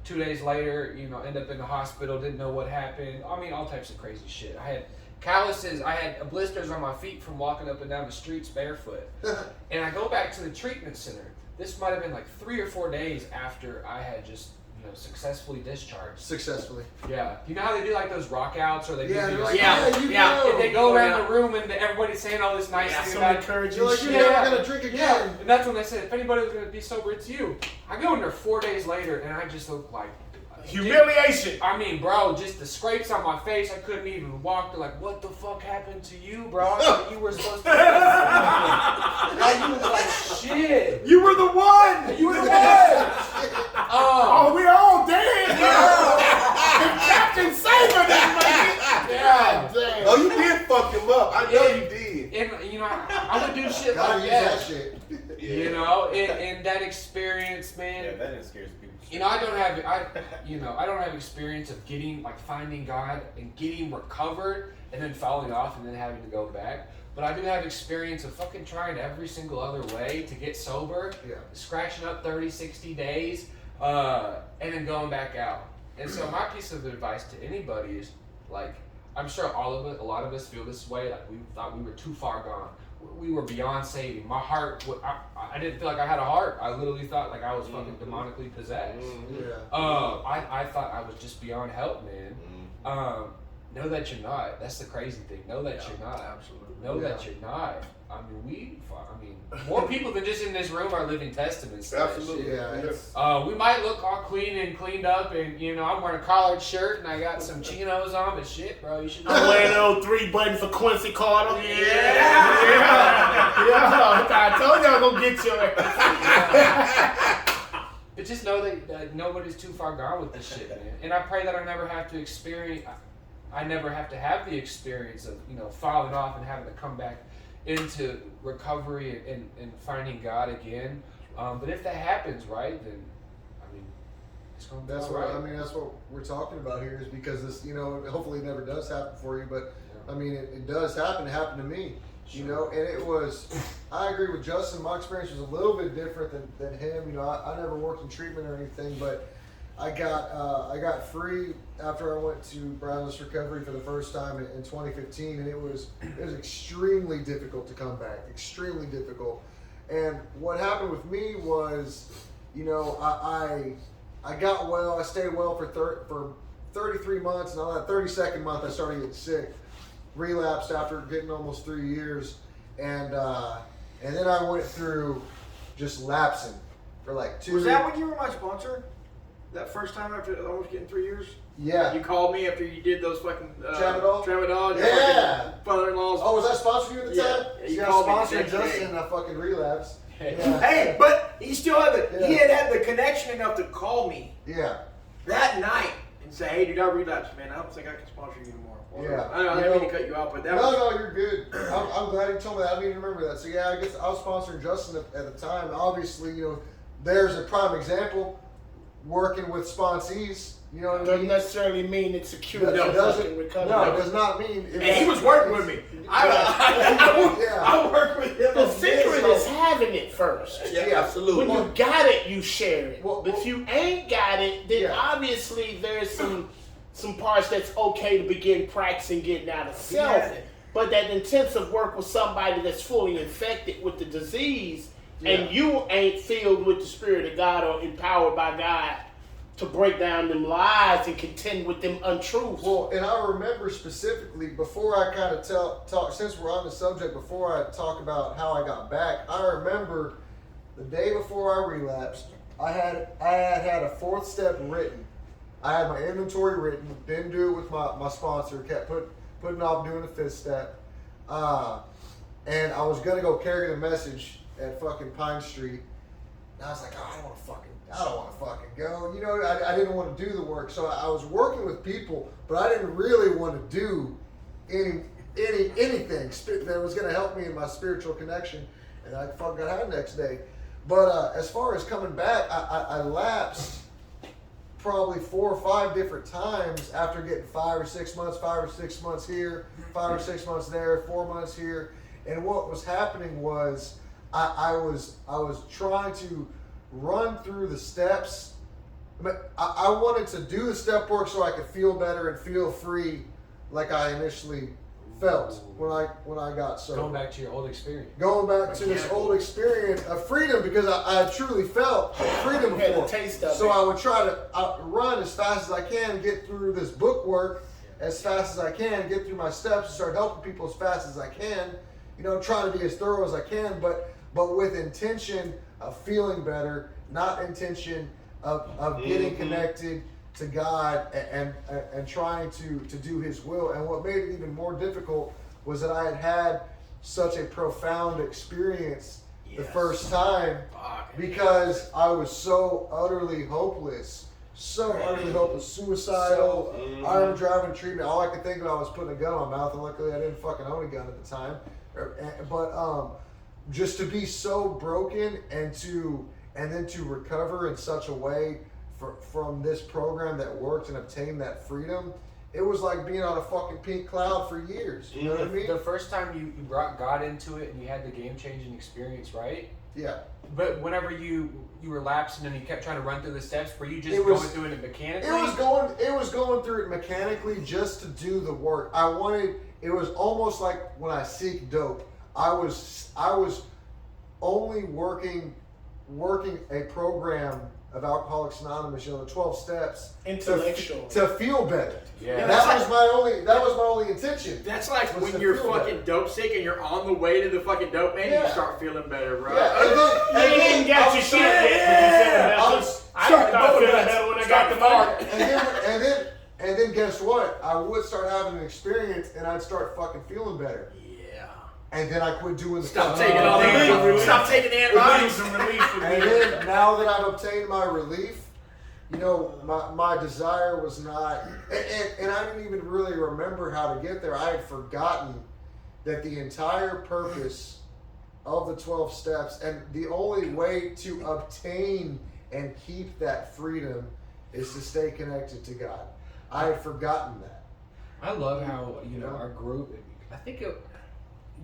2 days later, end up in the hospital, didn't know what happened. I mean, all types of crazy shit. I had calluses, I had blisters on my feet from walking up and down the streets barefoot. And I go back to the treatment center. This might have been like 3 or 4 days after I had just, successfully discharged. Successfully. Yeah. You know how they do like those rock outs, or they do Yeah, like, yeah. and they go around the room and everybody's saying all this nice thing so about encouraging You're like, shit. you're never gonna drink again. Yeah, and that's when they said, if anybody was going to be sober, it's you. I go in there 4 days later, and I just look like... Humiliation. I mean, bro, just the scrapes on my face, I couldn't even walk. They're like, what the fuck happened to you, bro? I thought you were supposed to... I was like, shit. You were the one. You were the one. Oh, we all dead. The Captain Saber didn't make it. Yeah. Damn. Oh, you did fuck him up. I know you did. And, I would do shit Gotta like use that. that shit. And that experience, man. Yeah, that scares people. I don't have experience of finding God and getting recovered and then falling off and then having to go back. But I do have experience of fucking trying every single other way to get sober, scratching up 30, 60 days, and then going back out. And so my piece of advice to anybody is, like, I'm sure a lot of us feel this way, like we thought we were too far gone. We were beyond saving. My heart, I didn't feel like I had a heart. I literally thought like I was fucking demonically possessed. I thought I was just beyond help, man. Know that you're not. That's the crazy thing. Know that you're not. Absolutely. Know that you're not. I mean, more people than just in this room are living testaments. To that Absolutely. shit. Yeah, it's, We might look all clean and cleaned up, and I'm wearing a collared shirt and I got some chinos on, but shit, bro, you should. I'm wearing those 3 buttons for Quincy Carter. Yeah. I told y'all gonna get your ass. But just know that nobody's too far gone with this shit, man. And I pray that I never have to experience. I never have to have the experience of falling off and having to come back into recovery and finding God again. But if that happens, right, then That's what I mean. That's what we're talking about here, is because this, hopefully it never does happen for you, but I mean, it does happen. It happened to me, and it was. I agree with Justin. My experience was a little bit different than him. I never worked in treatment or anything, but I got free after I went to Brownless Recovery for the first time in 2015, and it was extremely difficult to come back. Extremely difficult. And what happened with me was, I got well. I stayed well for 33 months, and on that 32nd month, I started getting sick. Relapsed after getting almost 3 years, and then I went through just lapsing for like 2 years. Was that when you were my sponsor? That first time after almost getting 3 years? Yeah. You called me after you did those fucking Tramadol. Yeah. Father-in-law's. Oh, was I sponsoring you at the time? Yeah, you I called me the sponsored next Justin day. and I fucking relapsed. Yeah. Hey, but he still had he had the connection enough to call me that night and say, "Hey, dude, I relapsed, man. I don't think I can sponsor you anymore." Yeah. I didn't mean to cut you off, but that was... No, you're good. I'm glad you told me that. I didn't even remember that. So yeah, I guess I was sponsoring Justin at the time. Obviously, there's a prime example. Working with sponsees, what I mean? Doesn't necessarily mean it's secure. It doesn't. Recovery. No, it does not mean. And he was working with me. I work with him. The secret is having it first. Yeah, absolutely. When you got it, you share it. Well, But if you ain't got it, then obviously there's some parts that's okay to begin practicing getting out of self. Yeah. But that intensive work with somebody that's fully infected with the disease, and you ain't filled with the Spirit of God or empowered by God to break down them lies and contend with them untruths. Well, and I remember specifically, before I kind of talk, since we're on the subject, before I talk about how I got back, I remember the day before I relapsed, I had a 4th step written. I had my inventory written, didn't do it with my sponsor, kept putting off doing the 5th step. And I was going to go carry the message at fucking Pine Street. And I was like, I don't want to fucking go. I didn't want to do the work. So I was working with people, but I didn't really want to do anything that was going to help me in my spiritual connection. And I fucking got high the next day. But as far as coming back, I lapsed probably 4 or 5 different times after getting 5 or 6 months, 5 or 6 months here, 5 or 6 months there, 4 months here. And what was happening was I was trying to run through the steps. I wanted to do the step work so I could feel better and feel free, like I initially felt when I got sober. Going back to your old experience. Going back to this old experience of freedom, because I truly felt freedom before. Taste of so it. I would try to run as fast as I can, get through this book work as fast as I can, get through my steps, and start helping people as fast as I can. Trying to be as thorough as I can, but with intention of feeling better, not intention of getting connected to God and trying to do His will. And what made it even more difficult was that I had such a profound experience the first time, because I was so utterly hopeless, suicidal. I remember driving treatment. All I could think about was putting a gun on my mouth, and luckily I didn't fucking own a gun at the time. But just to be so broken and then to recover in such a way from this program that worked and obtain that freedom, it was like being on a fucking pink cloud for years. You know what I mean? The first time you brought God into it and you had the game-changing experience, right? Yeah. But whenever you were lapsing and you kept trying to run through the steps, were you just going through it mechanically? It was going through it mechanically just to do the work. It was almost like when I seek dope. I was only working a program of Alcoholics Anonymous, the 12 steps, intellectual, to feel better. Yeah. That was my only intention. That's like when you're fucking dope sick and you're on the way to the fucking dope man, you start feeling better, bro. Yeah. And you ain't got your shit yet. I started feeling better when I got the mark. And then guess what? I would start having an experience and I'd start fucking feeling better. Yeah. And then I quit doing the Stop taking the antibiotics. And then now that I've obtained my relief, my desire was not, and I didn't even really remember how to get there. I had forgotten that the entire purpose of the 12 steps and the only way to obtain and keep that freedom is to stay connected to God. I had forgotten that. I love how, our group, I think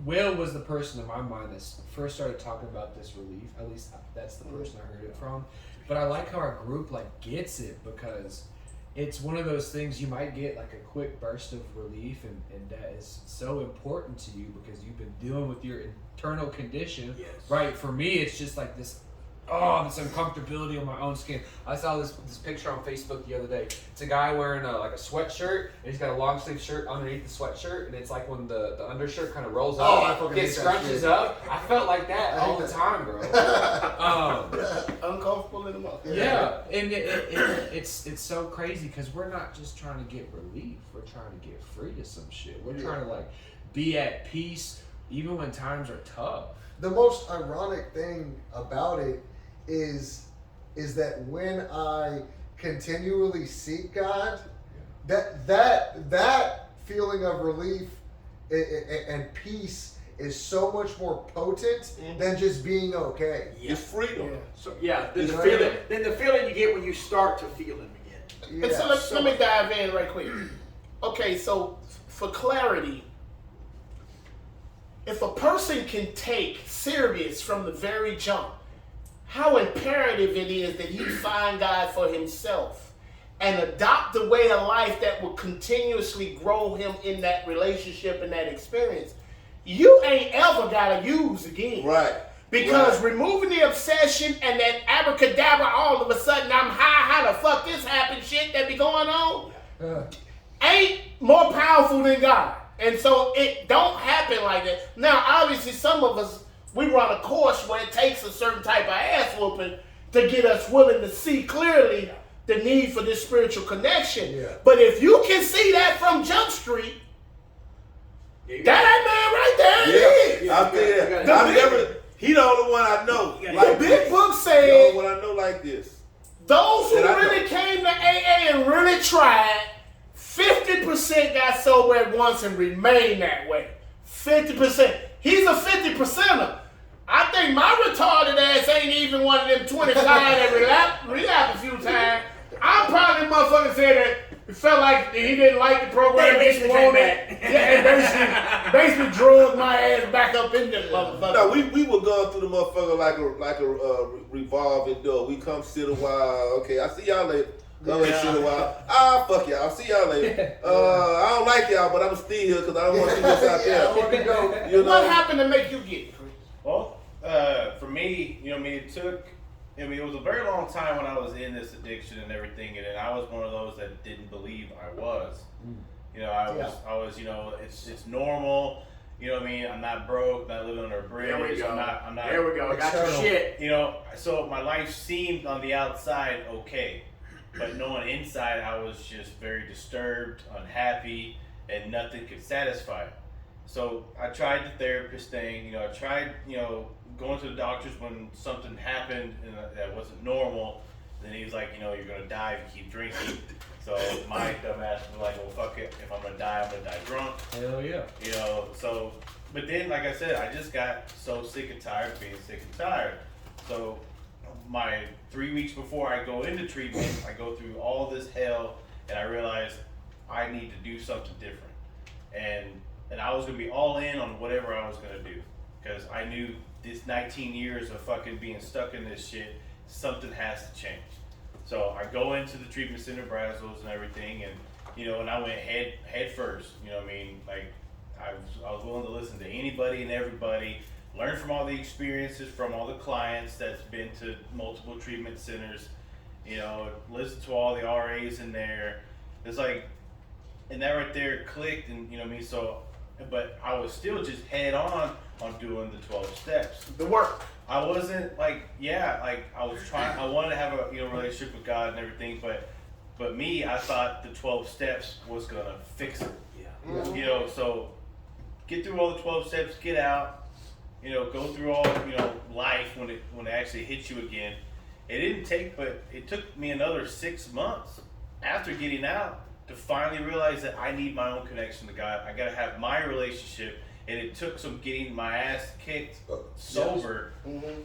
Will was the person in my mind that first started talking about this relief. At least that's the person I heard it from. But I like how our group gets it, because it's one of those things you might get like a quick burst of relief, and that is so important to you because you've been dealing with your internal condition. Yes. Right? For me, it's just like this uncomfortability on my own skin. I saw this picture on Facebook the other day. It's a guy wearing a sweatshirt, and he's got a long sleeve shirt underneath the sweatshirt, and it's like when the undershirt kind of rolls up, I fucking it hate that scrunches shit. up. I felt like that all the time, bro. Uncomfortable in the mouth. Yeah, and it's so crazy because we're not just trying to get relief. We're trying to get free to some shit. We're trying to be at peace even when times are tough. The most ironic thing about it is that when I continually seek God, that feeling of relief and peace is so much more potent than just being okay. It's freedom. Yeah. So then It's the feeling you get when you start to feel him again. And so let me dive in right quick. Okay, so for clarity, if a person can take serious from the very jump how imperative it is that he find God for himself and adopt a way of life that will continuously grow him in that relationship and that experience, you ain't ever got to use again. Right. Because removing the obsession and that abracadabra, all of a sudden I'm high, how the fuck this happened shit that be going on, ain't more powerful than God. And so it don't happen like that. Now, obviously, some of us, we run a course where it takes a certain type of ass whooping to get us willing to see clearly the need for this spiritual connection. Yeah. But if you can see that from Jump Street, that man right there, Yeah, I feel that. I've never. He the only one I know. the big book The said only one I know like this. those who That I know. really came to AA and really tried, 50% got sober at once and remained that way. 50%. He's a 50%er. I think my retarded ass ain't even one of them 25 that relapse a few times. I'm probably the motherfucker said that it felt like he didn't like the program. They basically didn't want came it. Yeah, and basically drug my ass back up in the motherfucker. No, we were going through the motherfucker like a revolving door. We come sit a while. Okay, I see y'all later. Come and sit a while. Fuck y'all. See y'all later. I don't like y'all, but I'm still here because I don't want you guys out there. I want to go. You know? What happened to make you get? Well, for me, it was a very long time when I was in this addiction and everything, and then I was one of those that didn't believe I was. I was, it's normal. You know what I mean? I'm not broke, not living under a bridge. There we go. I'm not. There we go. Got your shit. So my life seemed on the outside okay, but knowing inside I was just very disturbed, unhappy, and nothing could satisfy it. So I tried the therapist thing. I tried, going to the doctors when something happened and that wasn't normal. Then he was like, you're gonna die if you keep drinking. So my dumb ass was like, well, fuck it. If I'm gonna die drunk. Hell yeah. But then, like I said, I just got so sick and tired of being sick and tired. So my 3 weeks before I go into treatment, I go through all this hell, and I realized I need to do something different. And I was gonna be all in on whatever I was gonna do, because I knew this 19 years of fucking being stuck in this shit, something has to change. So I go into the treatment center, Brazos and everything, and I went head first. I was willing to listen to anybody and everybody, learn from all the experiences from all the clients that's been to multiple treatment centers, listen to all the RAs in there. It's like, and that right there clicked, and but I was still just head on doing the 12 steps. The work. I wasn't I was trying, I wanted to have a relationship with God and everything, but me, I thought the 12 steps was gonna fix it. Yeah. So get through all the 12 steps, get out, go through all, life when it actually hits you again. It didn't take, but it took me another 6 months after getting out to finally realize that I need my own connection to God. I gotta have my relationship, and it took some getting my ass kicked sober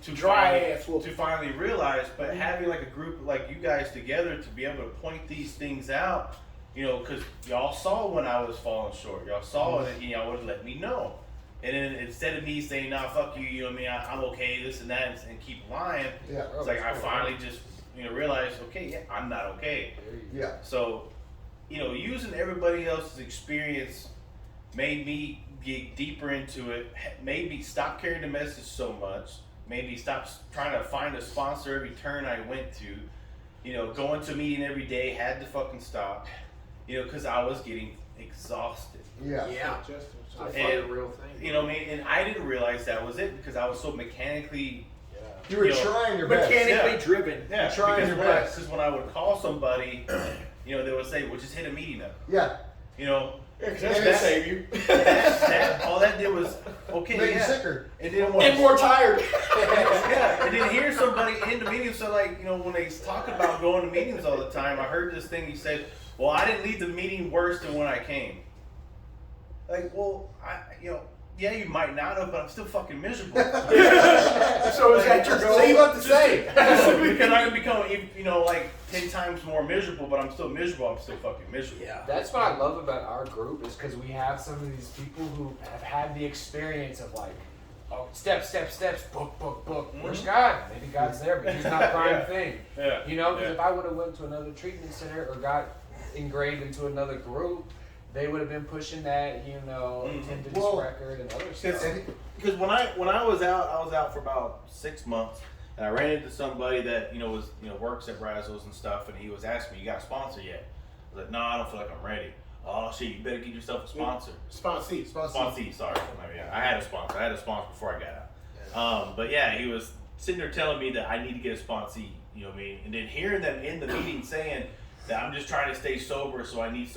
to finally realize. But having like a group like you guys together to be able to point these things out, you know, because y'all saw when I was falling short. Y'all saw it, and y'all would let me know. And then instead of me saying, "Nah, fuck you," you know what I mean? I'm okay, this and that, and keep lying. Yeah. It's like I finally just, you know, realized, okay, yeah, I'm not okay. Yeah. So, you know, using everybody else's experience made me get deeper into it. Made me stop carrying the message so much. Made me stop trying to find a sponsor every turn I went to. You know, going to a meeting every day, had to fucking stop. You know, because I was getting exhausted. Yeah. Yeah. I And, find a real thing. You know what I mean? And I didn't realize that was it because I was so mechanically. You were trying your best. Mechanically driven. Yeah, trying your best. Because when I would call somebody, you know, they would say, "Well, just hit a meeting up." Yeah. You know, That's gonna save you. all that did was okay. Make you Yeah. sicker. And then And more tired. yeah, and then hear somebody in the meeting. So like, you know, when they talk about going to meetings all the time, I heard this thing. He said, "Well, I didn't leave the meeting worse than when I came." Like, well, you know, yeah, you might not have, but I'm still fucking miserable. So is that your goal? Say what to say. Because I can become, you know, like 10 times more miserable, but I'm still miserable. I'm still fucking miserable. Yeah. That's what I love about our group is because we have some of these people who have had the experience of like, oh, steps, book. Where's God? Maybe God's there, but He's not prime thing. Yeah. You know, because Yeah. if I would have went to another treatment center or got engraved into another group, they would have been pushing that, you know, attendance record and other stuff. Because when I was out for about 6 months, and I ran into somebody that was works at Brazzos and stuff, and he was asking me, "You got a sponsor yet?" I was like, "No, I don't feel like I'm ready." "Oh shit, you better get yourself a sponsor." Sponsee, sorry. I had a sponsor. I had a sponsor before I got out. But yeah, he was sitting there telling me that I need to get a sponsee. You know what I mean? And then hearing them in the meeting saying that I'm just trying to stay sober, so I need a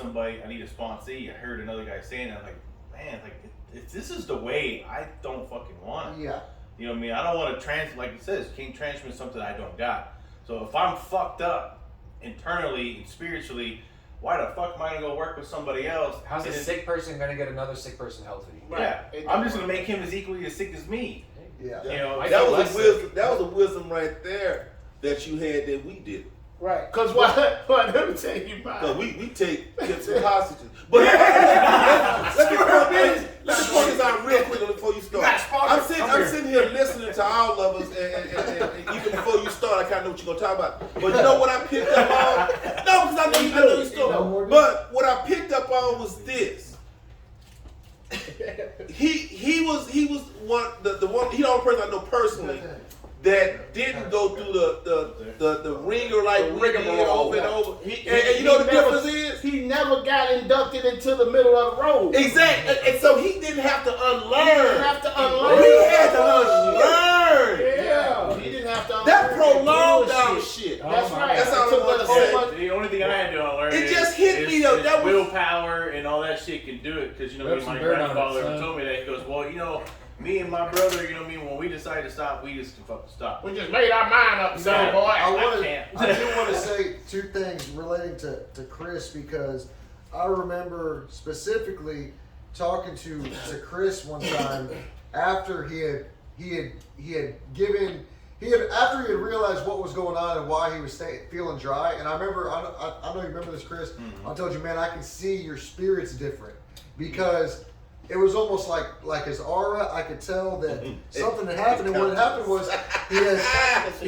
sponsee. I heard another guy saying that, I'm like, man, like if this is the way, I don't fucking want it. Yeah. You know what I mean? I don't want to like it says, can't transmit something I don't got. So if I'm fucked up internally and spiritually, why the fuck am I gonna go work with somebody else? How's a sick person gonna get another sick person healthy? Yeah, I'm just gonna make him as equally as sick as me. Yeah. You know, That was a wisdom. That was a wisdom right there that you had that we did. Right. Because what? Let me tell you about Because we take some hostages. But let me point this out real quick before you start. I'm sitting here listening to all of us, and even before you start, I kind of know what you're gonna talk about. But you know what I picked up on? No, because I know your story. But what I picked up on was this. He was one the one he the only person I know personally that didn't go through the ringer like we did over and over. And you know the difference is? He never got inducted into the middle of the road. Exactly. And so he didn't have to unlearn. He didn't have to unlearn. He had to unlearn. Yeah. He didn't have to unlearn. That prolonged our shit. That's right. That's all I want to say. The only thing I had to unlearn It just hit me though. That was willpower and all that shit can do it. Because my grandfather told me that. He goes, well, me and my brother, when we decide to stop, we just can fucking stop. We just made our mind up, son, boy. I do want to say two things relating to Chris because I remember specifically talking to Chris one time after after he had realized what was going on and why he was feeling dry. And I remember, I know you remember this, Chris. I told you, man, I can see your spirit's different because it was almost like his aura. I could tell that something had happened, and what had happened was he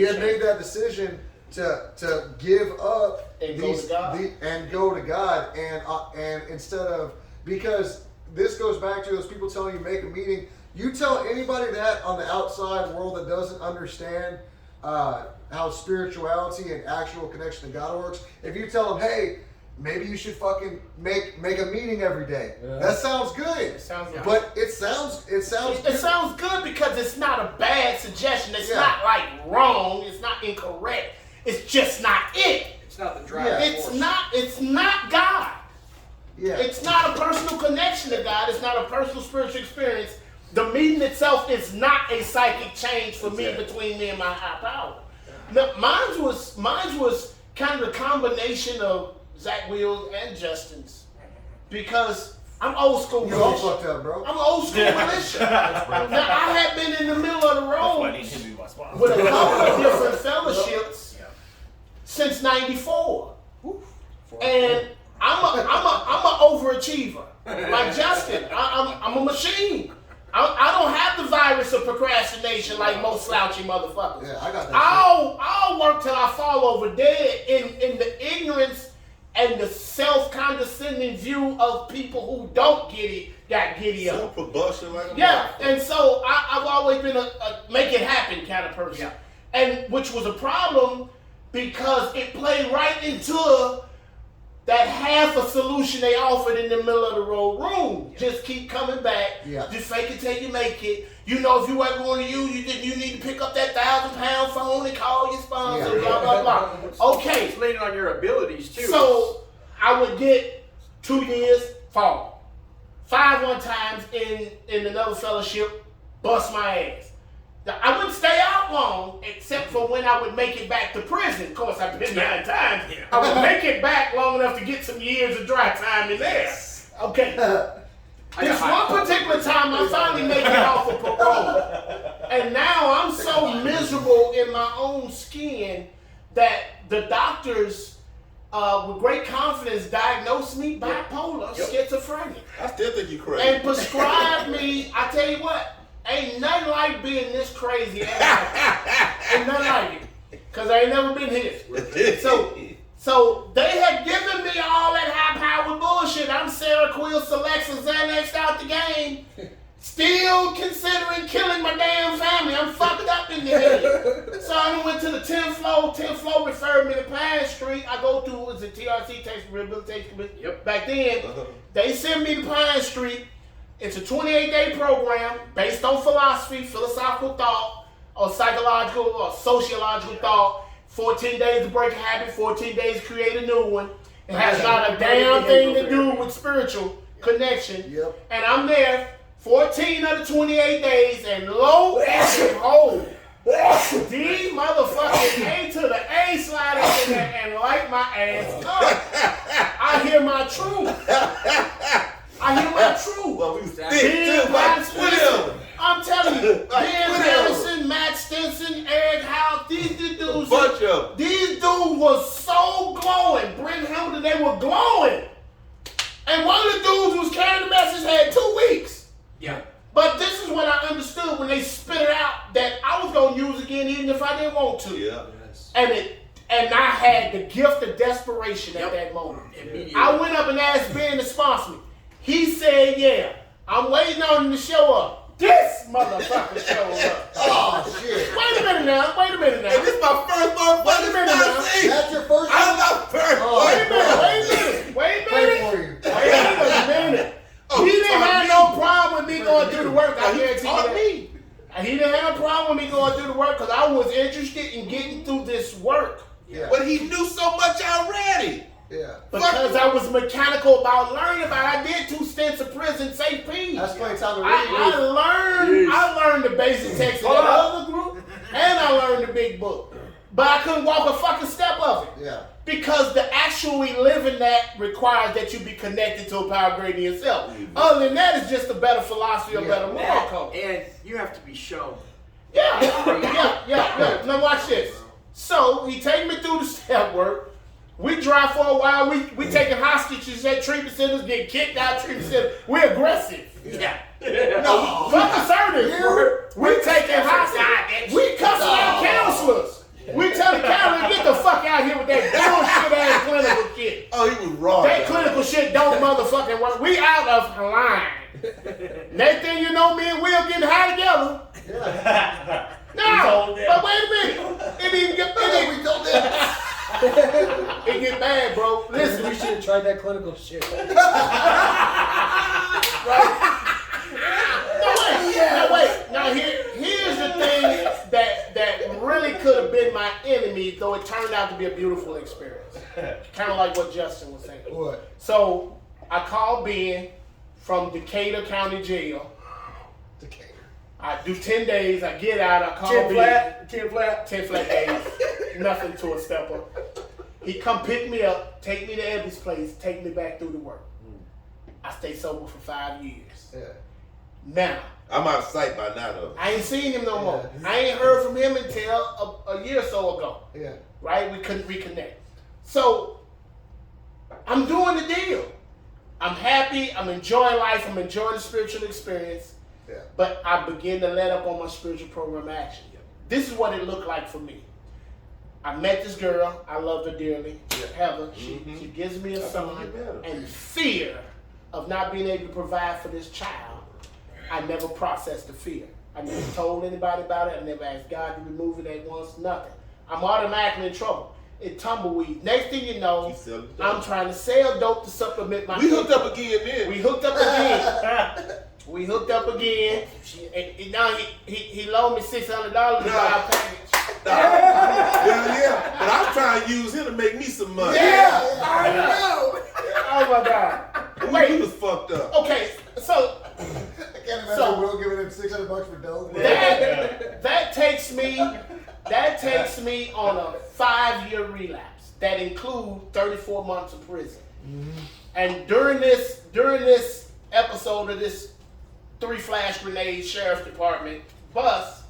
had made that decision to give up and go to God, and instead of, because this goes back to those people telling you make a meeting. You tell anybody that on the outside world that doesn't understand how spirituality and actual connection to God works. If you tell them, hey, maybe you should fucking make a meeting every day. Yeah. That sounds good. It sounds good. But it sounds good because it's not a bad suggestion. It's not like wrong. It's not incorrect. It's just not it. It's not the driving force. It's not God. Yeah. It's not a personal connection to God. It's not a personal spiritual experience. The meeting itself is not a psychic change for me between me and my high power. Now, mine was kind of the combination of Zach Wills and Justin's, because I'm old school You all militia. fucked up, bro. I'm old school militia. Now, I have been in the middle of the That's why I road need him to be my sponsor. with a couple of different fellowships since '94, and I'm a overachiever. Like Justin, I'm a machine. I don't have the virus of procrastination like most slouchy motherfuckers. Yeah, I got that. I'll work till I fall over dead in the ignorance and the self-condescending view of people who don't got giddy up. Self-propulsion like a Yeah, motherfucker. and so I've always been a make it happen kind of person. Yeah. And which was a problem because it played right into that half a solution they offered in the middle of the road room. Yeah. Just keep coming back. Yeah. Just fake it till you make it. You know, if you ever want to use, you need to pick up that 1,000-pound phone and call your sponsor. Yeah. Blah blah blah. Okay. It's leaning on your abilities too. So I would get 2 years, fall. 5 one times in another fellowship, bust my ass. Now, I wouldn't stay out long except for when I would make it back to prison. Of course, I've been 9 times. I would make it back long enough to get some years of dry time in there. Okay. This one particular time, I finally make it off of parole. And now I'm so miserable in my own skin that the doctors, with great confidence, diagnosed me bipolar, schizophrenic. I still think you crazy. And prescribed me, I tell you what, ain't nothing like being this crazy. Ain't nothing like it. Because I ain't never been here. So they had given me all that high-powered bullshit. I'm Seroquel, Celexa, Xanax out the game. Still considering killing my damn family. I'm fucked up in the head. So I went to the 10th floor. 10th floor referred me to Pine Street. I go through, was it TRC, Texas Rehabilitation Commission? Yep. Back then, they sent me to Pine Street. It's a 28-day program based on philosophy, philosophical thought, or psychological or sociological thought. 14 days to break a habit, 14 days to create a new one. It has not a damn thing to do with spiritual connection. Yep. And I'm there 14 of the 28 days, and lo and behold, these motherfuckers A to the A slide up in there and light my ass up. I hear my truth. I hear my truth. Well, we was Ben thick too, Watson, I'm telling you, Ben Like, Harrison, Matt Stinson, Eric Howe, these dudes, bunch of these dudes was so glowing. Brent Hamilton, they were glowing. And one of the dudes who was carrying the message had 2 weeks. Yeah. But this is what I understood when they spit it out that I was gonna use again even if I didn't want to. Yeah. And I had the gift of desperation at that moment. Immediately. I went up and asked Ben to sponsor me. He said, yeah. I'm waiting on him to show up. This motherfucker showed up. Oh, shit. Wait a minute now. Hey, this is my first motherfucking Wait a minute now. sponsee. That's your first I'm my first. Oh, Wait a Pray minute. for you. Wait a minute. Oh, He didn't taught have me. no problem with me going through the work. I He guarantee you taught that. me. He didn't have a problem with me going through the work because I was interested in getting through this work. Yeah. But he knew so much already. Yeah. Because I was mechanical about learning about it. I did 2 stints of prison, safe peace. That's plenty time to read. I learned the basic text of that other group, and I learned the big book. But I couldn't walk a fucking step of it. Yeah. Because the actually living that requires that you be connected to a power greater than yourself. Other than that, it's just a better philosophy, a better moral code. And you have to be shown. Yeah. Now watch this. So he take me through the step work. We drive for a while. We taking hostages at treatment centers, getting kicked out of treatment centers. We're aggressive. Yeah. No, fuck assertive. We taking hostages. We cussing out counselors. We telling counselors, get the fuck out here with that bullshit ass clinical shit. Oh, he was wrong. That clinical shit don't motherfucking work. We out of line. Next thing you know, me and Will getting high together. No, but wait a minute. It even get We told them. it get bad, bro. Listen, We should have tried that clinical shit. Now here's the thing that really could have been my enemy, though it turned out to be a beautiful experience. Kind of like what Justin was saying. What? So I called Ben from Decatur County Jail. Decatur. I do 10 days. I get out. I call 10 Ben. flat. 10 flat days. Nothing to a stepper. He come pick me up, take me to Ebby's place, take me back through the work. I stayed sober for 5 years. Yeah. Now, I'm out of sight by now, though. I ain't seen him no more. I ain't heard from him until a year or so ago. Yeah. Right? We couldn't reconnect. So, I'm doing the deal. I'm happy. I'm enjoying life. I'm enjoying the spiritual experience. Yeah. But I begin to let up on my spiritual program action. This is what it looked like for me. I met this girl. I loved her dearly. Heather. She gives me a son. And fear of not being able to provide for this child, I never processed the fear. I never told anybody about it. I never asked God to remove it at once. Nothing. I'm automatically in trouble. It tumbleweed. Next thing you know, I'm trying to sell dope to supplement my. We hooked up again then. We hooked up again. We hooked up again. And now he loaned me $600 to buy a package. Yeah. But I'm trying to use him to make me some money. Yeah, I know. Oh my God. Wait, he was fucked up. Okay, so I can't imagine Will giving him $600 for dope. that takes me on a 5-year relapse that includes 34 months of prison. And during this episode of this 3 flash grenade sheriff department bus,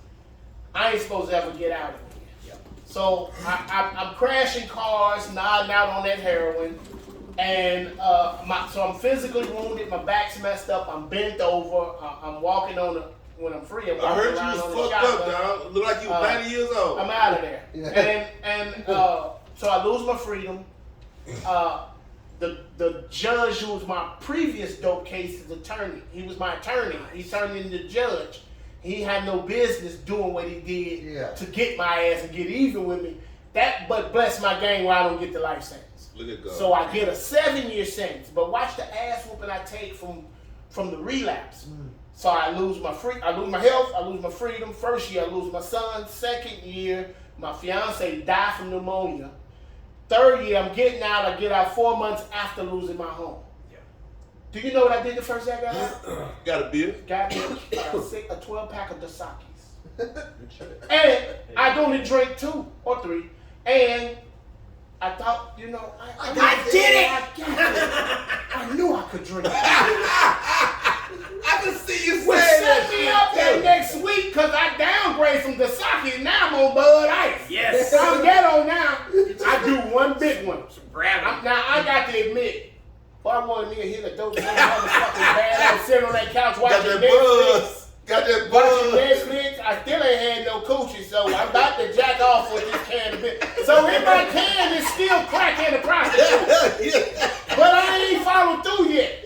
I ain't supposed to ever get out of here. So I'm crashing cars, nodding out on that heroin, and so I'm physically wounded. My back's messed up. I'm bent over. I'm walking on when I'm free. I'm I walking heard you around was on the fucked up, shotgun. dog. Look like you was 90 years old. I'm out of there. And so I lose my freedom. The judge who was my previous dope case's attorney, he was my attorney. He turned into the judge. He had no business doing what he did to get my ass and get even with me. But bless my gang where I don't get the life sentence. Look at God. So I get a 7-year sentence. But watch the ass whooping I take from the relapse. So I lose my health, I lose my freedom. First year I lose my son. Second year, my fiance died from pneumonia. Third year I'm getting out. I get out 4 months after losing my home. Do you know what I did the first day I got out? Got a beer? Got me a 12-pack of Dasakis. And I only drink 2 or 3. And I thought, I did it! I knew I could drink. I can see you Which saying set me up that next week because I downgrade from Dasaki and now I'm on Bud Ice. Yes. I'm ghetto now. I do one big one. Grab Now I got to admit, I wanted me to hit a dope motherfucking bad. I was sitting on that couch watching Netflix. Got that Watching buzz. Netflix, I still ain't had no coochie, so I'm about to jack off with this can of beer. So in my can is still crack in the process. But I ain't followed through yet.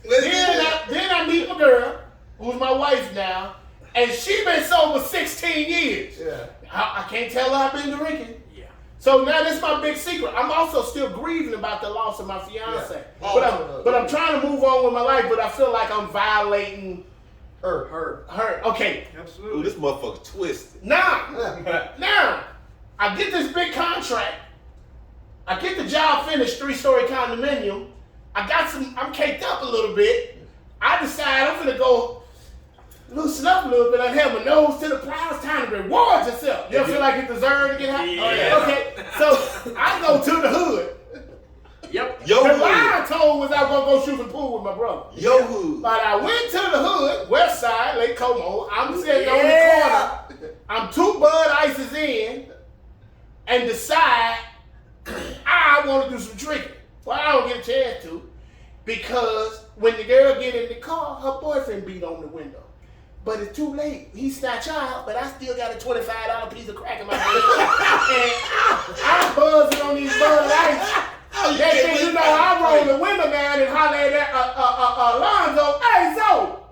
Then I meet my girl, who's my wife now, and she been sober 16 years. Yeah. I can't tell her I've been drinking. Yeah. So now this is my big secret. I'm also still grieving about the loss of my fiance. Yeah. But I'm trying to move on with my life, but I feel like I'm violating Her. Okay. Ooh, this motherfucker twisted. Now, I get this big contract. I get the job finished, 3-story condominium. I'm caked up a little bit. I decide I'm gonna go loosen up a little bit. I have my nose to the plow. It's time to reward yourself. You ever feel like you deserve to get high? Yeah. Okay, so I go to the hood. Yep. Yo The hood. lie I told was I was gonna go shoot the pool with my brother. Yo hood. But I went to the hood, west side, Lake Como. I'm sitting on the corner. I'm 2 Bud Ices in and decide I want to do some drinking. Well, I don't get a chance to because when the girl get in the car, her boyfriend beat on the window. But it's too late. He snatched her out, but I still got a $25 piece of crack in my hand. And I'm buzzing on these Bud Ice. Next thing you know, I roll the window down and holler at that Alonzo, hey, Zo,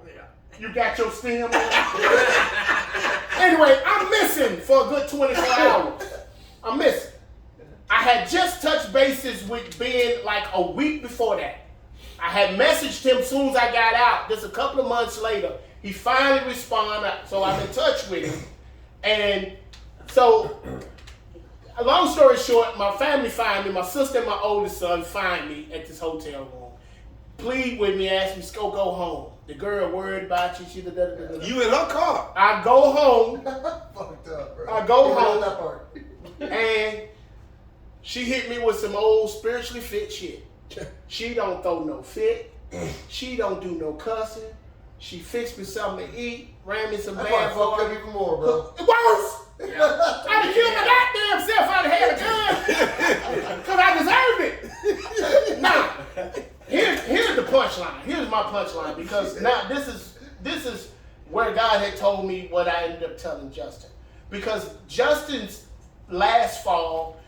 you got your stem on? Anyway, I'm missing for a good 24 hours. I'm missing. I had just touched bases with Ben like a week before that. I had messaged him as soon as I got out. Just a couple of months later, he finally responded, so I'm in touch with him. And so, long story short, my family find me, my sister and my oldest son find me at this hotel room. Plead with me, ask me, go home. The girl worried about you. You in her car. I go home. Fucked up, bro. I go home. That part. And she hit me with some old spiritually fit shit. She don't throw no fit. She don't do no cussing. She fixed me something to eat, ran me some That bad probably fucked up even more, bro. Worse! I'd have killed my goddamn self if I'd have had a gun. Because I deserved it. Now, here's the punchline. Here's my punchline. Because now this is where God had told me what I ended up telling Justin. Because Justin's last fall,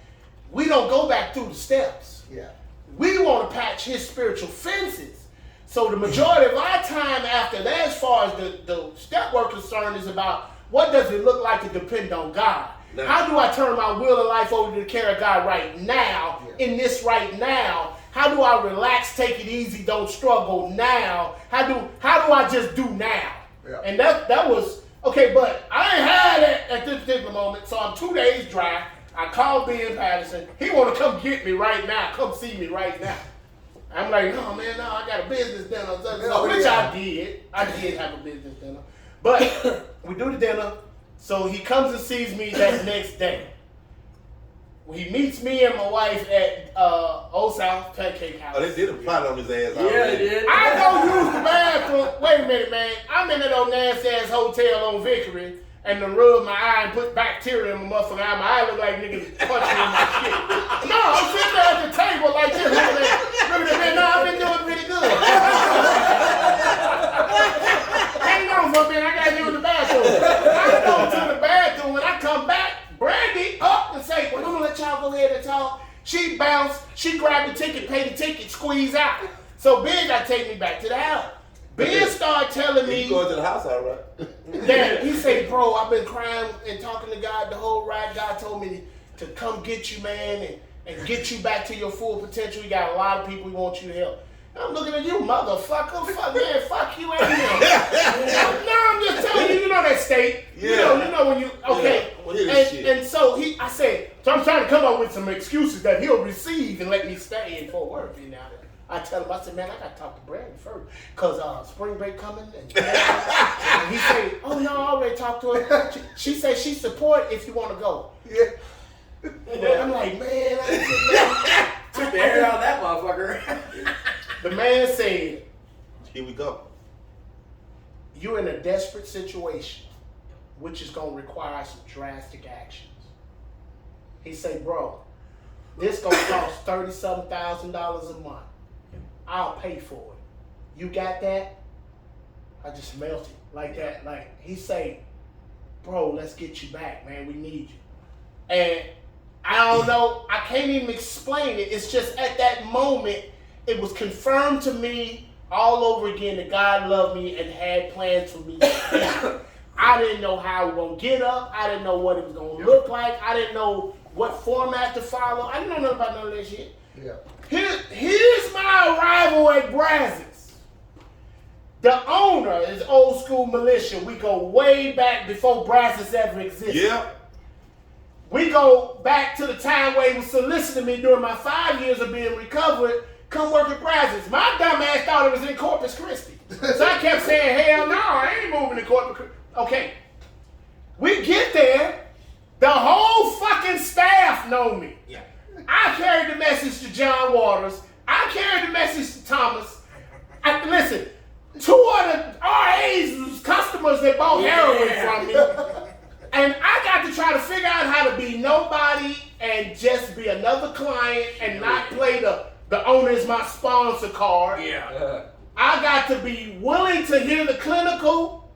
we don't go back through the steps. Yeah. We want to patch his spiritual fences. So the majority of our time after that, as far as the step work concerned, is about what does it look like to depend on God? Now, how do I turn my will and life over to the care of God right now, in this right now? How do I relax, take it easy, don't struggle now? How do I just do now? Yeah. And that was, okay, but I ain't had it at this particular moment, so I'm 2 days dry. I called Ben Patterson. He want to come get me right now, come see me right now. I'm like, no, man, no, I got a business dinner. Which I did. I did have a business dinner. But we do the dinner, so he comes and sees me that next day. He meets me and my wife at Old South Pancake House. Oh, they did a fight on his ass. Yeah, they did. I go use the bathroom. Wait a minute, man. I'm in that old nasty ass hotel on Vickery, and then rub my eye and put bacteria in my motherfucking eye. My eye look like niggas punching in my shit. No, I'm sitting there at the table like this. Look at that, man. No, I've been doing pretty good. Hang on for a minute. I gotta go to the bathroom. I go to the bathroom. When I come back, Brandy up and say, well, I'm gonna let y'all go ahead and talk. She bounced. She grabbed the ticket, paid the ticket, squeeze out. So Ben got to take me back to the house. Ben started telling me. You going to the house, all right? That he said, bro, I've been crying and talking to God the whole ride. God told me to come get you, man, and get you back to your full potential. You got a lot of people who want you to help. I'm looking at you, motherfucker. Fuck, man, fuck you and him. No, I'm just telling you, you know that state. Yeah. You know when you, okay. Yeah. And so I said, so I'm trying to come up with some excuses that he'll receive and let me stay in Fort Worth. You know? I tell him, I said, man, I got to talk to Brandon first, because spring break coming. And he said, oh, no, I already talked to her. She said she support if you want to go. Yeah. And I'm like, man. Took the hair out of that motherfucker. The man said, Here we go. you're in a desperate situation, which is going to require some drastic actions. He said, bro, this going to cost $37,000 a month. I'll pay for it. You got that? I just melted like that. Like, he say, bro, let's get you back, man. We need you. And I don't know. I can't even explain it. It's just at that moment, it was confirmed to me all over again that God loved me and had plans for me. I didn't know how we were going to get up. I didn't know what it was going to look like. I didn't know what format to follow. I didn't know nothing about none of that shit. Yeah. Here's my arrival at Brazos. The owner is old school militia. We go way back before Brazos ever existed. Yeah. We go back to the time where he was soliciting me during my 5 years of being recovered. Come work at Brazos. My dumb ass thought it was in Corpus Christi. So I kept saying, hell no, I ain't moving to Corpus Christi. Okay. We get there. The whole fucking staff know me. Yeah. I carried the message to John Waters. I carried the message to Thomas. Listen, 2 of the RAs was customers that bought heroin from me. And I got to try to figure out how to be nobody and just be another client and not play the owner is my sponsor card. Yeah. I got to be willing to hear the clinical.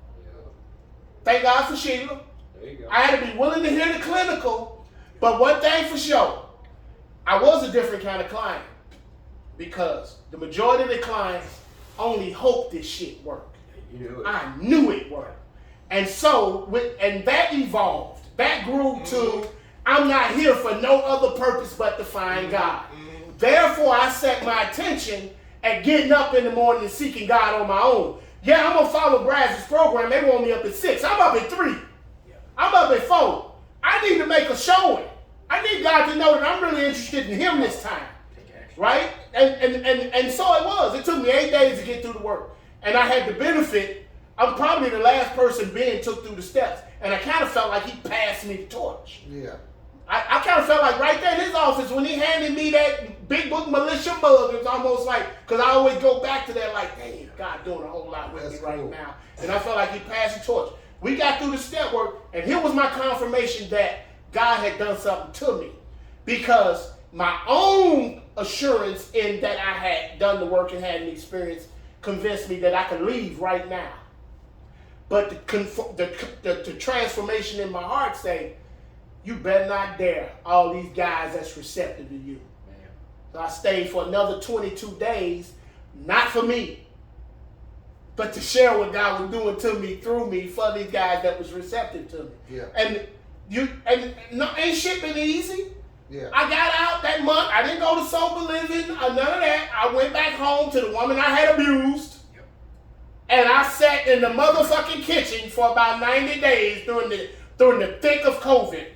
Thank God for Sheila. There you go. I had to be willing to hear the clinical. But one thing for sure, I was a different kind of client because the majority of the clients only hope this shit worked. You knew it. I knew it worked. And so, and that evolved. That grew to, I'm not here for no other purpose but to find God. Therefore, I set my attention at getting up in the morning and seeking God on my own. Yeah, I'm going to follow Brazos' program. They want me up at 6. I'm up at 3. I'm up at 4. I need to make a showing. I need God to know that I'm really interested in him this time. Right? And so it was. It took me 8 days to get through the work. And I had the benefit. I'm probably the last person Ben took through the steps. And I kind of felt like he passed me the torch. Yeah. I kind of felt like right there in his office when he handed me that big book militia mug, it was almost like, because I always go back to that like, damn, God doing a whole lot with me right now. And I felt like he passed the torch. We got through the step work, and here was my confirmation that God had done something to me. Because my own assurance in that I had done the work and had an experience convinced me that I could leave right now. But the transformation in my heart say, you better not dare all these guys that's receptive to you. Man. So I stayed for another 22 days, not for me, but to share what God was doing to me, through me, for these guys that was receptive to me. Yeah. And ain't shit been easy. Yeah. I got out that month. I didn't go to sober living or none of that. I went back home to the woman I had abused. Yep. And I sat in the motherfucking kitchen for about 90 days during the thick of COVID.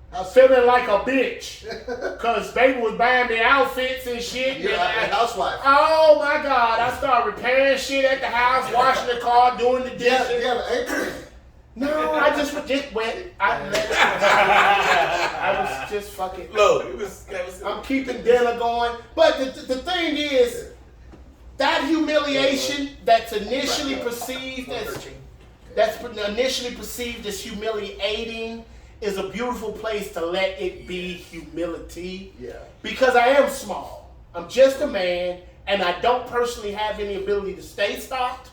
I was feeling like a bitch. Because baby was buying me outfits and shit. You're like a housewife. Oh my God. I started repairing shit at the house, washing the car, doing the dishes. Yeah, apron. No, I just went. I was just fucking. Look, I'm keeping dinner going. But the thing is, that humiliation that's initially perceived as humiliating is a beautiful place to let it be humility. Yeah. Because I am small. I'm just a man, and I don't personally have any ability to stay stopped.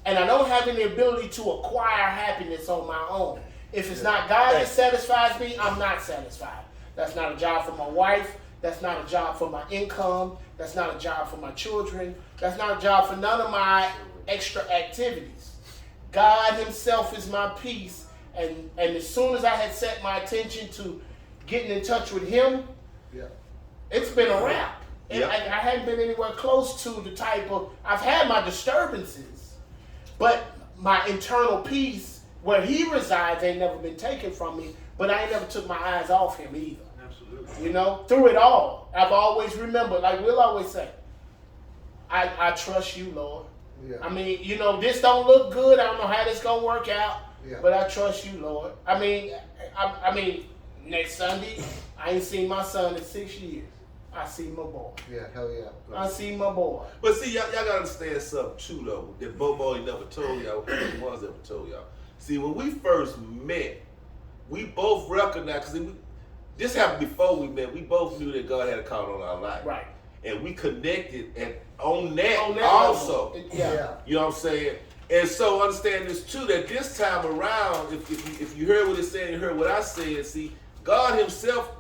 And I don't have any ability to acquire happiness on my own. If it's not God that satisfies me, I'm not satisfied. That's not a job for my wife. That's not a job for my income. That's not a job for my children. That's not a job for none of my extra activities. God himself is my peace. And as soon as I had set my attention to getting in touch with him, it's been a wrap. And I hadn't been anywhere close to the type of, I've had my disturbances, but my internal peace, where he resides, ain't never been taken from me, but I ain't never took my eyes off him either. Absolutely. You know, through it all, I've always remembered, like we'll always say, I trust you, Lord. Yeah. I mean, you know, this don't look good. I don't know how this gonna work out. Yeah. But I trust you, Lord. I mean, next Sunday, I ain't seen my son in 6 years. I see my boy. Yeah, hell yeah. I see my boy. But see, y'all gotta understand something too, though, that Bobo never told y'all, the ones ever told y'all. See, when we first met, we both recognized, because this happened before we met, we both knew that God had a call on our life. Right. And we connected on that also. Yeah. You know what I'm saying? And so understand this too, that this time around, if you heard what it said, you heard what I said, see, God himself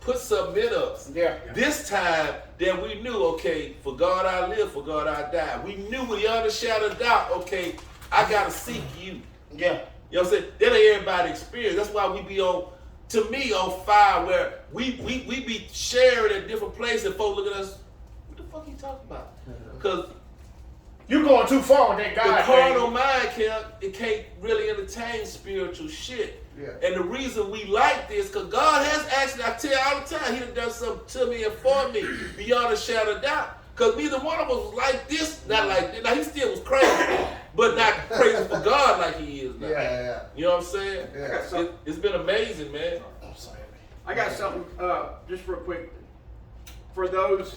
put something in us. Yeah. This time that we knew, okay, for God I live, for God I die. We knew beyond a shadow of doubt, okay, I gotta seek you. Yeah. You know what I'm saying? That ain't everybody experience. That's why we be on fire, where we be sharing at different places and folks look at us, what the fuck you talking about? Because you're going too far with that guy. The carnal mind can't really entertain spiritual shit. Yeah. And the reason we like this, because God has actually, I tell you all the time, he done done something to me and for me beyond a shadow of doubt. Because neither one of us was like this, not like this. Now, he still was crazy, but not crazy for God like he is now. Yeah. You know what I'm saying? Yeah. It's been amazing, man. I'm sorry. I got something, just real quick. For those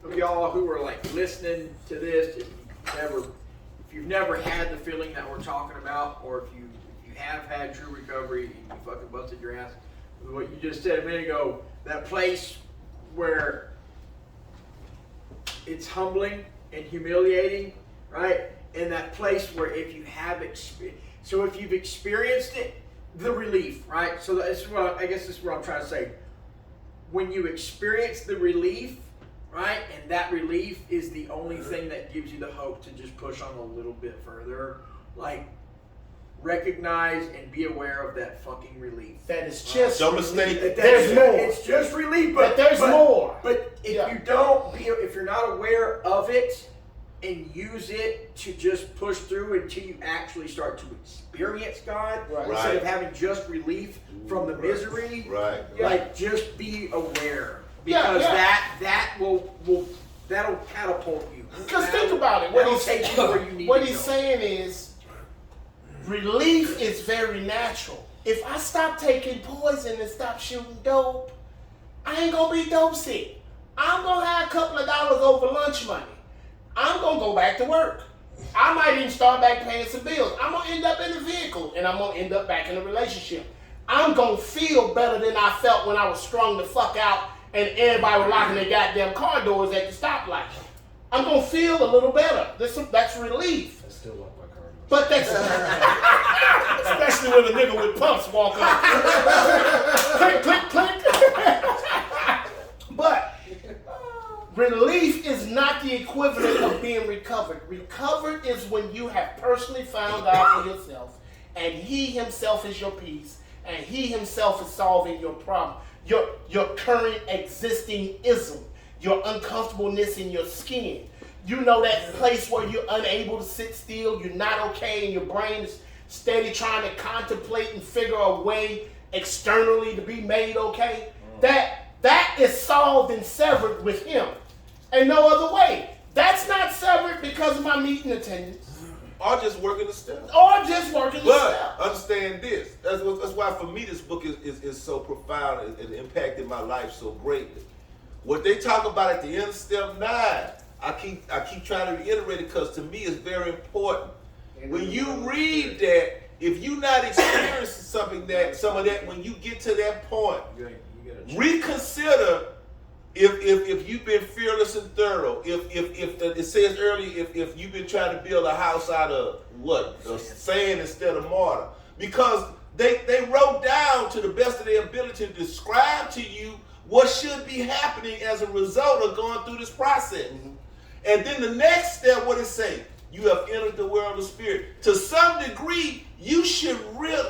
of y'all who are like listening to this, if you've never had the feeling that we're talking about, or if you have had true recovery and you fucking busted your ass, what you just said a minute ago, that place where it's humbling and humiliating, right? And that place where if you have if you've experienced it, the relief, right? So this is what I guess this is what I'm trying to say. When you experience the relief, right, and that relief is the only thing that gives you the hope to just push on a little bit further, like recognize and be aware of that fucking relief. That is just don't mistake. There's more. It's just relief, but there's more. But if if you're not aware of it and use it to just push through until you actually start to experience God, instead of having just relief from the misery, like just be aware. Because that'll catapult you. Because think about it. What he's saying is, relief is very natural. if I stop taking poison and stop shooting dope, I ain't gonna be dope sick. I'm gonna have a couple of dollars over lunch money. I'm gonna go back to work. I might even start back paying some bills. I'm gonna end up in a vehicle and I'm gonna end up back in a relationship. I'm gonna feel better than I felt when I was strung the fuck out and everybody was locking their goddamn car doors at the stoplight. I'm gonna feel a little better. That's relief. I still like my car. But that's especially when a nigga with pumps walk up. Click, click, click. But relief is not the equivalent of being recovered. Recovered is when you have personally found God for yourself, and He Himself is your peace, and He Himself is solving your problem. Your current existing ism, your uncomfortableness in your skin. You know that place where you're unable to sit still, you're not okay, and your brain is steady trying to contemplate and figure a way externally to be made okay. That is solved and severed with Him. And no other way. That's not severed because of my meeting attendance. Or just working the steps. Or just working the But steps. understand this. That's why for me this book is so profound and impacted my life so greatly. What they talk about at the end of step 9, I keep trying to reiterate it because to me it's very important. When you read that, if you're not experiencing some of that, when you get to that point, reconsider if you've been fearless and thorough. If it says earlier, if you've been trying to build a house out of sand instead of mortar, because they wrote down to the best of their ability to describe to you what should be happening as a result of going through this process. Mm-hmm. And then the next step, what it say? You have entered the world of spirit. To some degree, you should really,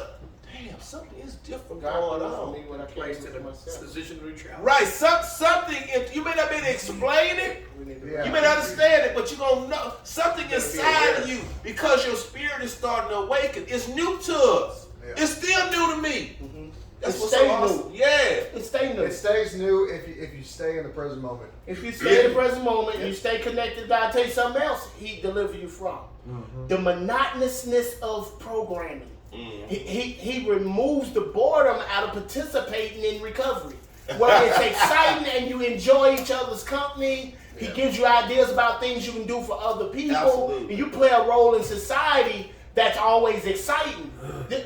damn, something is different going on. Me when I placed in a position of neutrality. Right, something, if you may not be able to explain it, you may not understand it, but you're going to know something inside of you because your spirit is starting to awaken. It's new to us. Yeah. It's still new to me. Mm-hmm. That's what's so awesome. Yeah. It stays new. It stays new if you stay in the present moment. If you stay in the present moment, you stay connected to God. I'll tell you something else He deliver you from. Mm-hmm. The monotonousness of programming. Mm-hmm. He removes the boredom out of participating in recovery. Where it's exciting and you enjoy each other's company. He gives you ideas about things you can do for other people. Absolutely. And you play a role in society that's always exciting.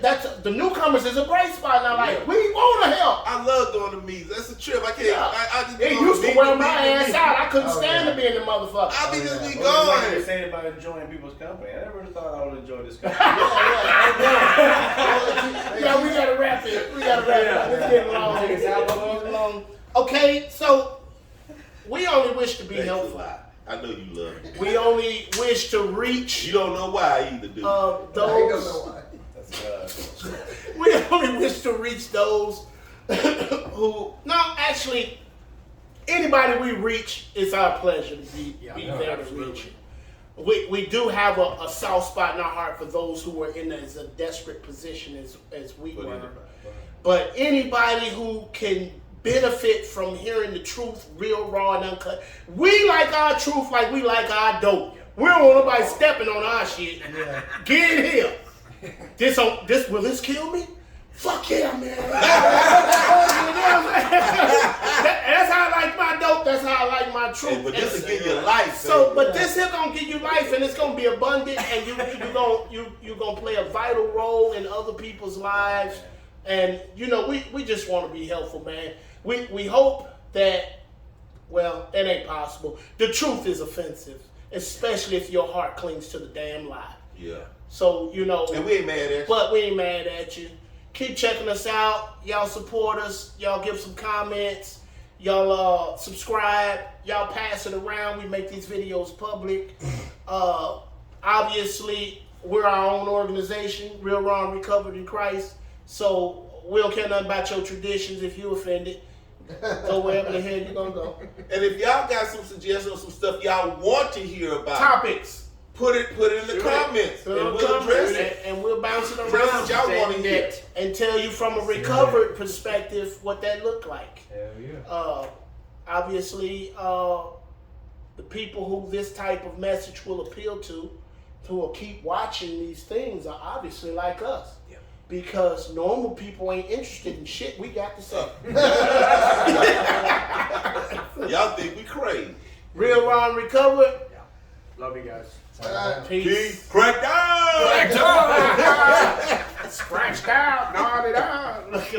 That's the newcomers is a great spot, and I'm like, we want to help. I love doing the meetings. That's a trip. I can't. Yeah. I just it used to wear my ass out. I couldn't stand to be in the motherfucker. I be just be What going. you're saying about enjoying people's company? I never thought I would enjoy this company. Yeah, we gotta wrap it. We gotta wrap it up. It's getting long. Okay, so we only wish to be helpful. I know you love it. We only wish to reach. You don't know why either, do you? Those. We only wish to reach those who. No, actually, anybody we reach, it's our pleasure to be there to reach. We do have a soft spot in our heart for those who were in as a desperate position as we were. But anybody who can benefit from hearing the truth, real, raw, and uncut. We like our truth like we like our dope. We don't want nobody stepping on our shit. Yeah. Get in here. Will this kill me? Fuck yeah, man. That's how I like my dope. That's how I like my truth. Hey, but this will give you life. But this here gonna give you life, and it's gonna be abundant, and you're gonna play a vital role in other people's lives. And we just want to be helpful, man. We hope that, well, it ain't possible. The truth is offensive, especially if your heart clings to the damn lie. Yeah. So, and we ain't mad at you. But we ain't mad at you. Keep checking us out. Y'all support us. Y'all give some comments. Y'all subscribe. Y'all pass it around. We make these videos public. Obviously, we're our own organization, Real Raw and Recovered in Christ. So we don't care nothing about your traditions. If you offended, go wherever the hell you're going to go. And if y'all got some suggestions, some stuff y'all want to hear about. Topics. Put it in the comments. And we'll address it. And we'll bounce it around. What y'all want to hear. And tell you from a recovered perspective what that looked like. Hell yeah. Obviously, the people who this type of message will appeal to, who will keep watching these things, are obviously like us. Yeah. because normal people ain't interested in shit we got to say. Y'all think we crazy. Real Ron recovered. Yeah. Love you guys. Peace. Cracked down! Scratched out, gnawed it out.